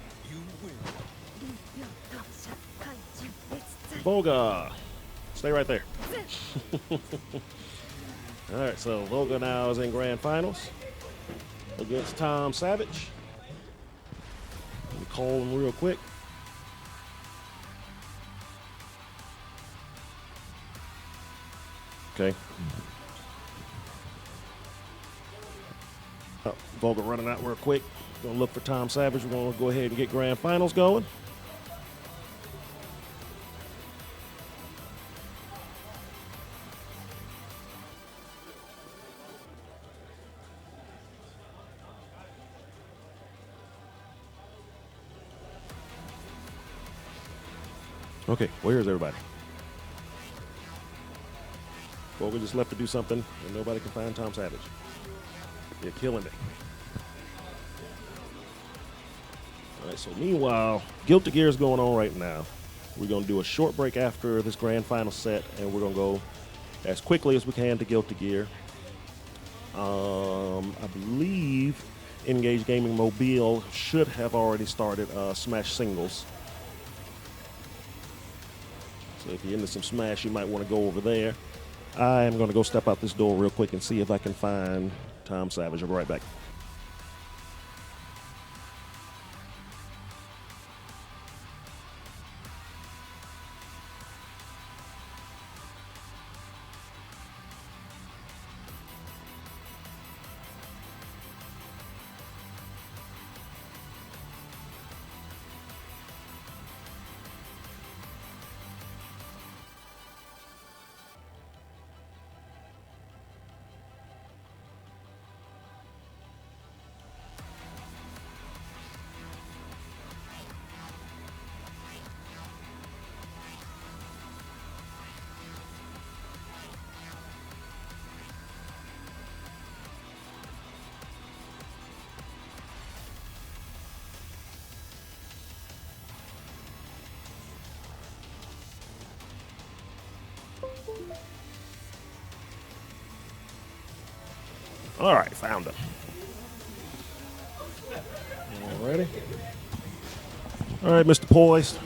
Volga, stay right there. All right, so Volga now is in grand finals against Tom Savage. Let me call him real quick. Okay. Volga running out real quick. Gonna look for Tom Savage. We're gonna go ahead and get grand finals going. Okay, well, here's everybody. Volga just left to do something, and nobody can find Tom Savage. You're killing it. All right, so meanwhile, Guilty Gear is going on right now. We're going to do a short break after this grand final set, and we're going to go as quickly as we can to Guilty Gear. I believe Engage Gaming Mobile should have already started Smash Singles. So if you're into some Smash, you might want to go over there. I am going to go step out this door real quick and see if I can find Tom Savage. I'll be right back. All right, found him. All righty. All right, Mr. Poised.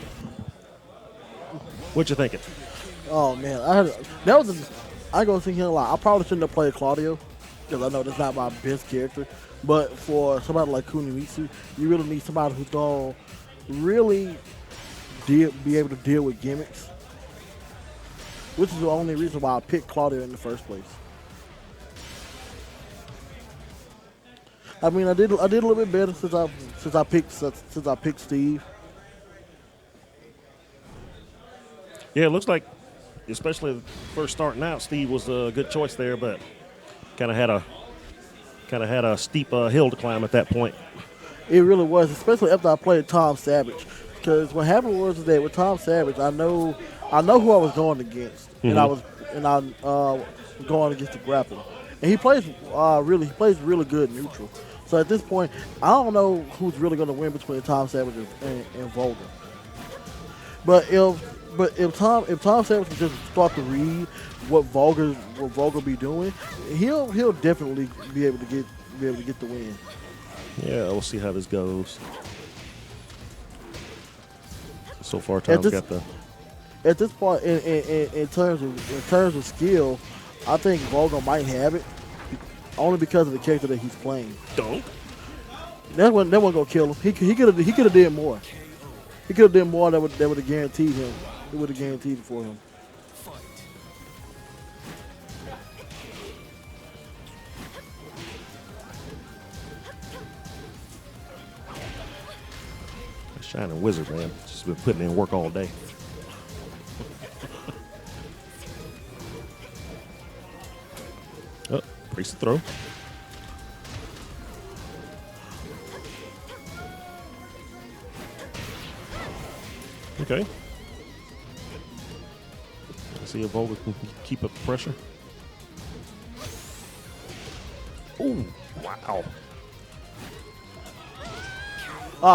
What you thinking? Oh man, I go thinking a lot. I probably shouldn't have played Claudio because I know that's not my best character. But for somebody like Kunomitsu, you really need somebody who's gonna really be able to deal with gimmicks, which is the only reason why I picked Claudio in the first place. I mean, I did a little bit better since I picked Steve. Yeah, it looks like, especially first starting out, Steve was a good choice there, but kind of had a steep hill to climb at that point. It really was, especially after I played Tom Savage, because what happened was that with Tom Savage, I know who I was going against, and I was going against the grappler, and he plays really good neutral. So at this point, I don't know who's really going to win between Tom Savage and Volga. But if Tom Savage can just start to read what Vulgar be doing, he'll definitely be able to get the win. Yeah, we'll see how this goes. So far, Tom's got the. At this point, in terms of skill, I think Vulgar might have it, only because of the character that he's playing. Dunk. That wasn't gonna kill him. He could have did more. He could have done more that would have guaranteed him. It would have guaranteed it for him. Shining Wizard, man. Just been putting in work all day. Oh, Priest throw. Okay. Let's see if Vulgar can keep up the pressure. Oh, wow.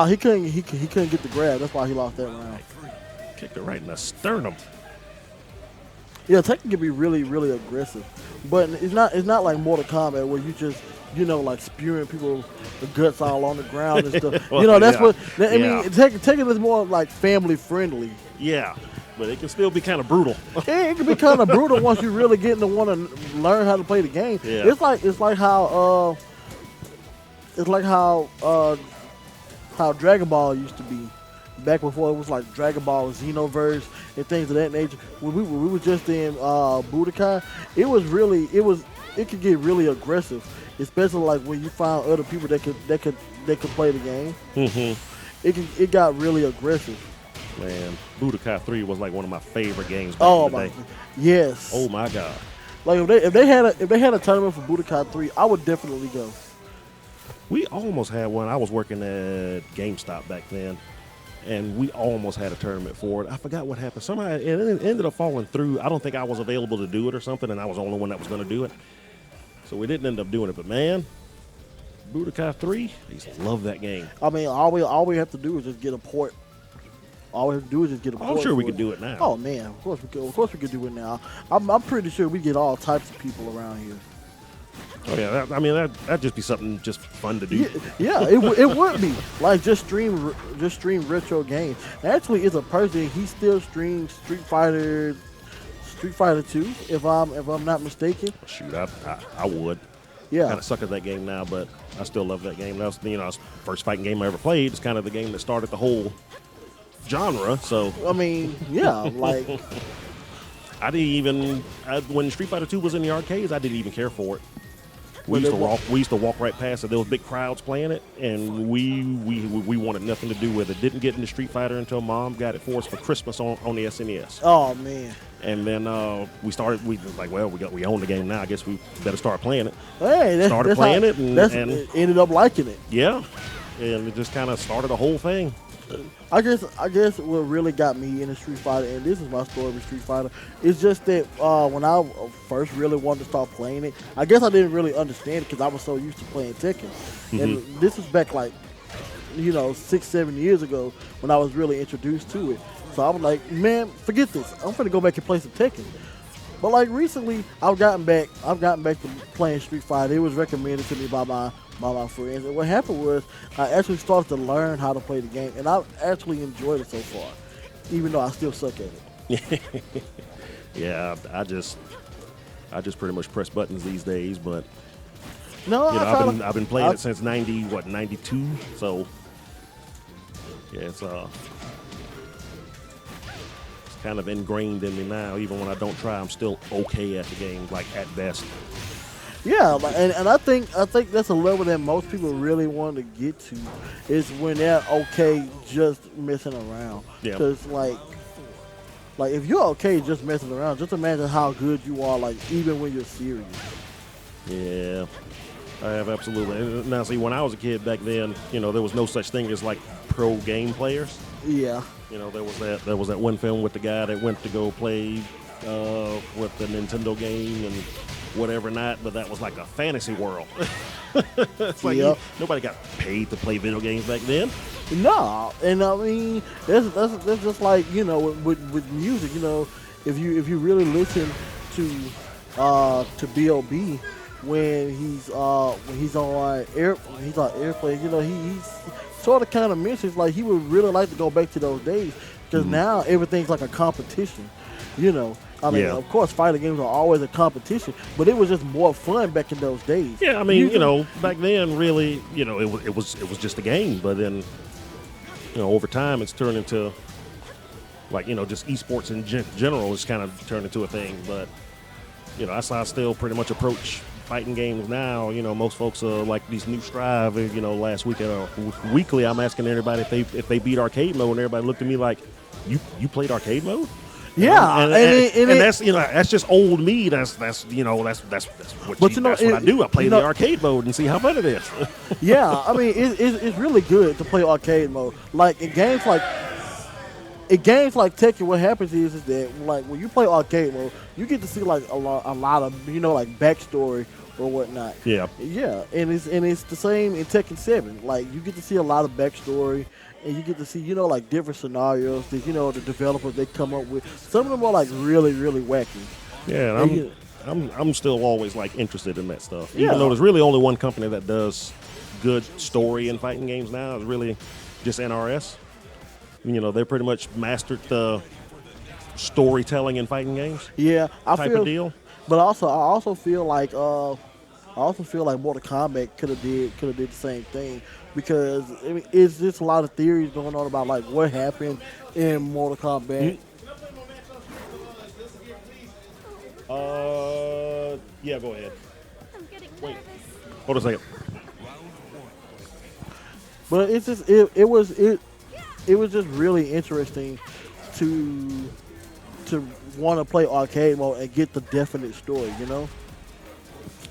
He couldn't get the grab. That's why he lost that round. Kicked it right in the sternum. Yeah, Tekken can be really, really aggressive, but it's not like Mortal Kombat where you just like spewing people the guts all on the ground and stuff. That's what I mean. Tekken is more like family friendly. Yeah, but it can still be kind of brutal. It can be kind of brutal once you really get to want to learn how to play the game. Yeah. It's like how Dragon Ball used to be back before it was like Dragon Ball Xenoverse and things of that nature. When we were just in Budokai, it could get really aggressive, especially like when you find other people that could play the game. Mm-hmm. It got really aggressive. Man, Budokai 3 was like one of my favorite games back Oh in the my, day. yes. Oh my God. Like if they had a tournament for Budokai 3, I would definitely go. We almost had one. I was working at GameStop back then, and we almost had a tournament for it. I forgot what happened. Somehow it ended up falling through. I don't think I was available to do it or something, and I was the only one that was going to do it. So we didn't end up doing it. But man, Budokai 3, I used to love that game. I mean, all we have to do is just get a port. All we have to do is just get a port. I'm sure we for could it. do it now. Oh man, of course we could. Of course we could do it now. I'm pretty sure we get all types of people around here. Oh yeah, that'd just be something just fun to do. Yeah, it would be like just stream retro games. Actually, it's a person. He still streams Street Fighter 2, if I'm not mistaken. Shoot, I would. Yeah. Kind of suck at that game now, but I still love that game. That was the first fighting game I ever played. It's kind of the game that started the whole genre. So I mean, yeah, like I didn't even when Street Fighter 2 was in the arcades, I didn't even care for it. We used to walk right past it. There was big crowds playing it, and we wanted nothing to do with it. Didn't get into Street Fighter until Mom got it for us for Christmas on the SNES. Oh man. And then we was like, well, we own the game now. I guess we better start playing it. Hey, started playing it, and ended up liking it. Yeah, and it just kind of started the whole thing. I guess what really got me into Street Fighter, and this is my story with Street Fighter, is just that when I first really wanted to start playing it, I guess I didn't really understand it because I was so used to playing Tekken. Mm-hmm. And this was back like 6-7 years ago when I was really introduced to it. So I was like, man, forget this. I'm gonna go back and play some Tekken. But like recently, I've gotten back to playing Street Fighter. It was recommended to me by my friends. And what happened was I actually started to learn how to play the game, and I've actually enjoyed it so far, even though I still suck at it. Yeah, I just pretty much press buttons these days, but No, I've been playing it since 92, so yeah, it's kind of ingrained in me now. Even when I don't try, I'm still okay at the game, like at best. Yeah, and I think that's a level that most people really want to get to, is when they're okay just messing around. Yeah. Because like if you're okay just messing around, just imagine how good you are, like even when you're serious. Yeah, I have absolutely. Now, see, when I was a kid back then, there was no such thing as like pro game players. Yeah. There was that one film with the guy that went to go play with the Nintendo game and whatever not, but that was like a fantasy world. It's like Yep. nobody got paid to play video games back then. No, and I mean that's just like with music. If you really listen to B.O.B. when he's on airplane, he's sort of kind of mentions like he would really like to go back to those days because now everything's like a competition. I mean, Yeah. of course, fighting games are always a competition, but it was just more fun back in those days. Yeah, I mean, back then, really, it was just a game. But then, over time, it's turned into like just esports in general has kind of turned into a thing. But that's how I still pretty much approach fighting games now. Most folks like these new Strive. Last weekend weekly, I'm asking everybody if they beat arcade mode, and everybody looked at me like, "You played arcade mode?" Yeah, and that's that's just old me. That's what that's what I do. I play the arcade mode and see how fun it is. Yeah, I mean it's really good to play arcade mode. Like in games like Tekken, what happens is that like when you play arcade mode, you get to see like a lot of like backstory or whatnot. Yeah, and it's the same in Tekken 7. Like you get to see a lot of backstory. And you get to see, like different scenarios that, the developers they come up with. Some of them are like really, really wacky. Yeah, and I'm still always like interested in that stuff. Yeah. Even though there's really only one company that does good story in fighting games now, is really just NRS. They pretty much mastered the storytelling in fighting games. Yeah, type of deal. But I also feel like Mortal Kombat could have did the same thing. Because it's just a lot of theories going on about like what happened in Mortal Kombat. Yeah, go ahead. I'm getting Wait. nervous. Hold on a second. But it's just it was just really interesting to want to play arcade mode and get the definite story.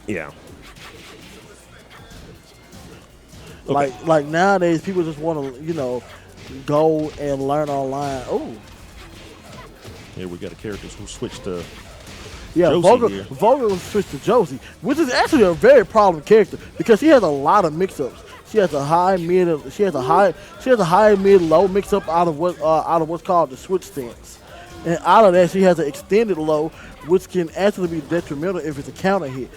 Yeah. Okay. Like nowadays, people just want to, go and learn online. Oh, Here we got a character who switched to yeah, Josie here. Vogel was switched to Josie, which is actually a very problem character because she has a lot of mix-ups. She has a high mid, low mix-up out of what's called the switch stance, and out of that she has an extended low, which can actually be detrimental if it's a counter hit,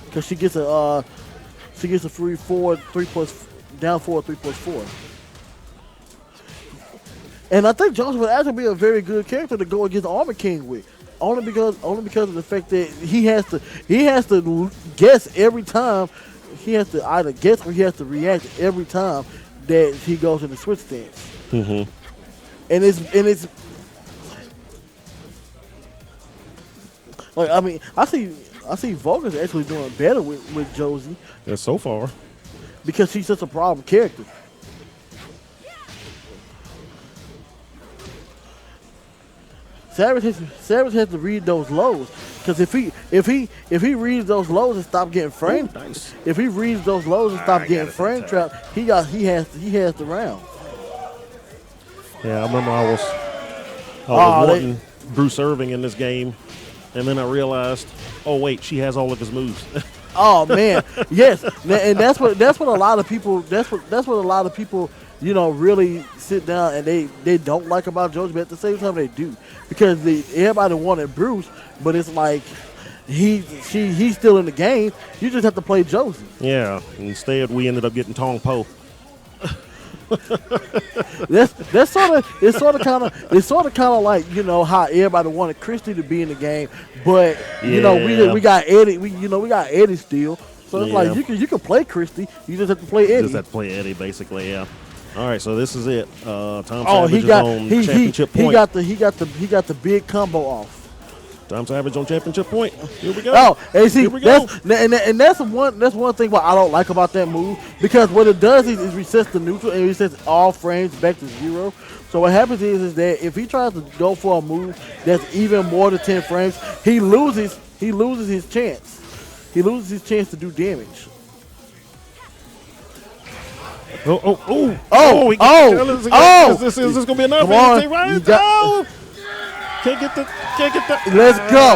because she gets a free forward 3 plus. Down 4, 3 plus 4. And I think Jones would actually be a very good character to go against Armor King with. Only because of the fact that he has to guess every time. He has to either guess or he has to react every time that he goes in the switch stance. Mm-hmm. And it's like, I mean, I see Vulcan's actually doing better with Josie. Yeah, so far. Because she's such a problem character. Savage has to read those lows, because if he reads those lows and stop getting frame, nice. If he reads those lows and stop getting frame trapped, he has the round. Yeah, I remember I was wanting Bruce Irving in this game, and then I realized, oh wait, she has all of his moves. Oh man, yes, and that's what a lot of people really sit down and they don't like about Josie, but at the same time they do, because everybody wanted Bruce, but it's like he's still in the game. You just have to play Josie. Yeah, instead we ended up getting Tong Po. It's sort of kind of like how everybody wanted Christy to be in the game, but we got Eddie. We got Eddie still, so it's like you can play Christy. You just have to play Eddie. Just have to play Eddie, basically. Yeah. All right, so this is it. Tom Savage is on championship point. He got the big combo off. Tom Savage on championship point. Here we go. Oh, and see, Here we go. that's one thing what I don't like about that move, because what it does is resets the neutral and resets all frames back to 0. So what happens is that if he tries to go for a move that's even more than 10 frames, he loses his chance. He loses his chance to do damage. Is this going to be enough? Come on. Can't get the. Let's go.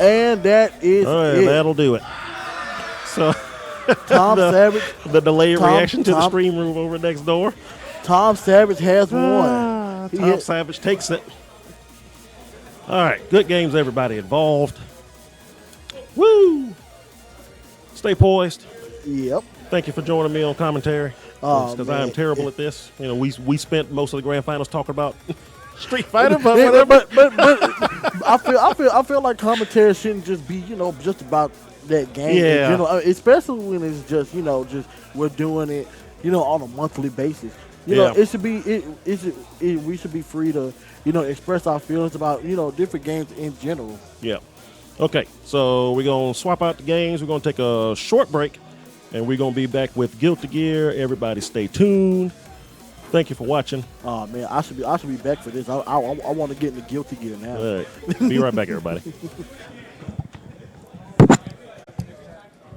And that is all right, it. that'll do it. So Tom Savage. The delayed Tom- reaction to the Tom- stream room over next door. Tom Savage has won. He Tom had- Savage takes it. All right, good games, everybody involved. Woo! Stay poised. Yep. Thank you for joining me on commentary. Oh, Because I am man. terrible at this. You know, we spent most of the grand finals talking about Street Fighter, but Yeah, whatever. but I feel like commentary shouldn't just be just about that game. in Yeah. general. Especially when it's just just we're doing it on a monthly basis. Yeah. It should be we should be free to express our feelings about different games in general. Yeah. Okay, so we're going to swap out the games. We're going to take a short break, and we're going to be back with Guilty Gear. Everybody stay tuned. Thank you for watching. Oh man, I should be back for this. I want to get into Guilty Gear now. All right. Be right back, everybody.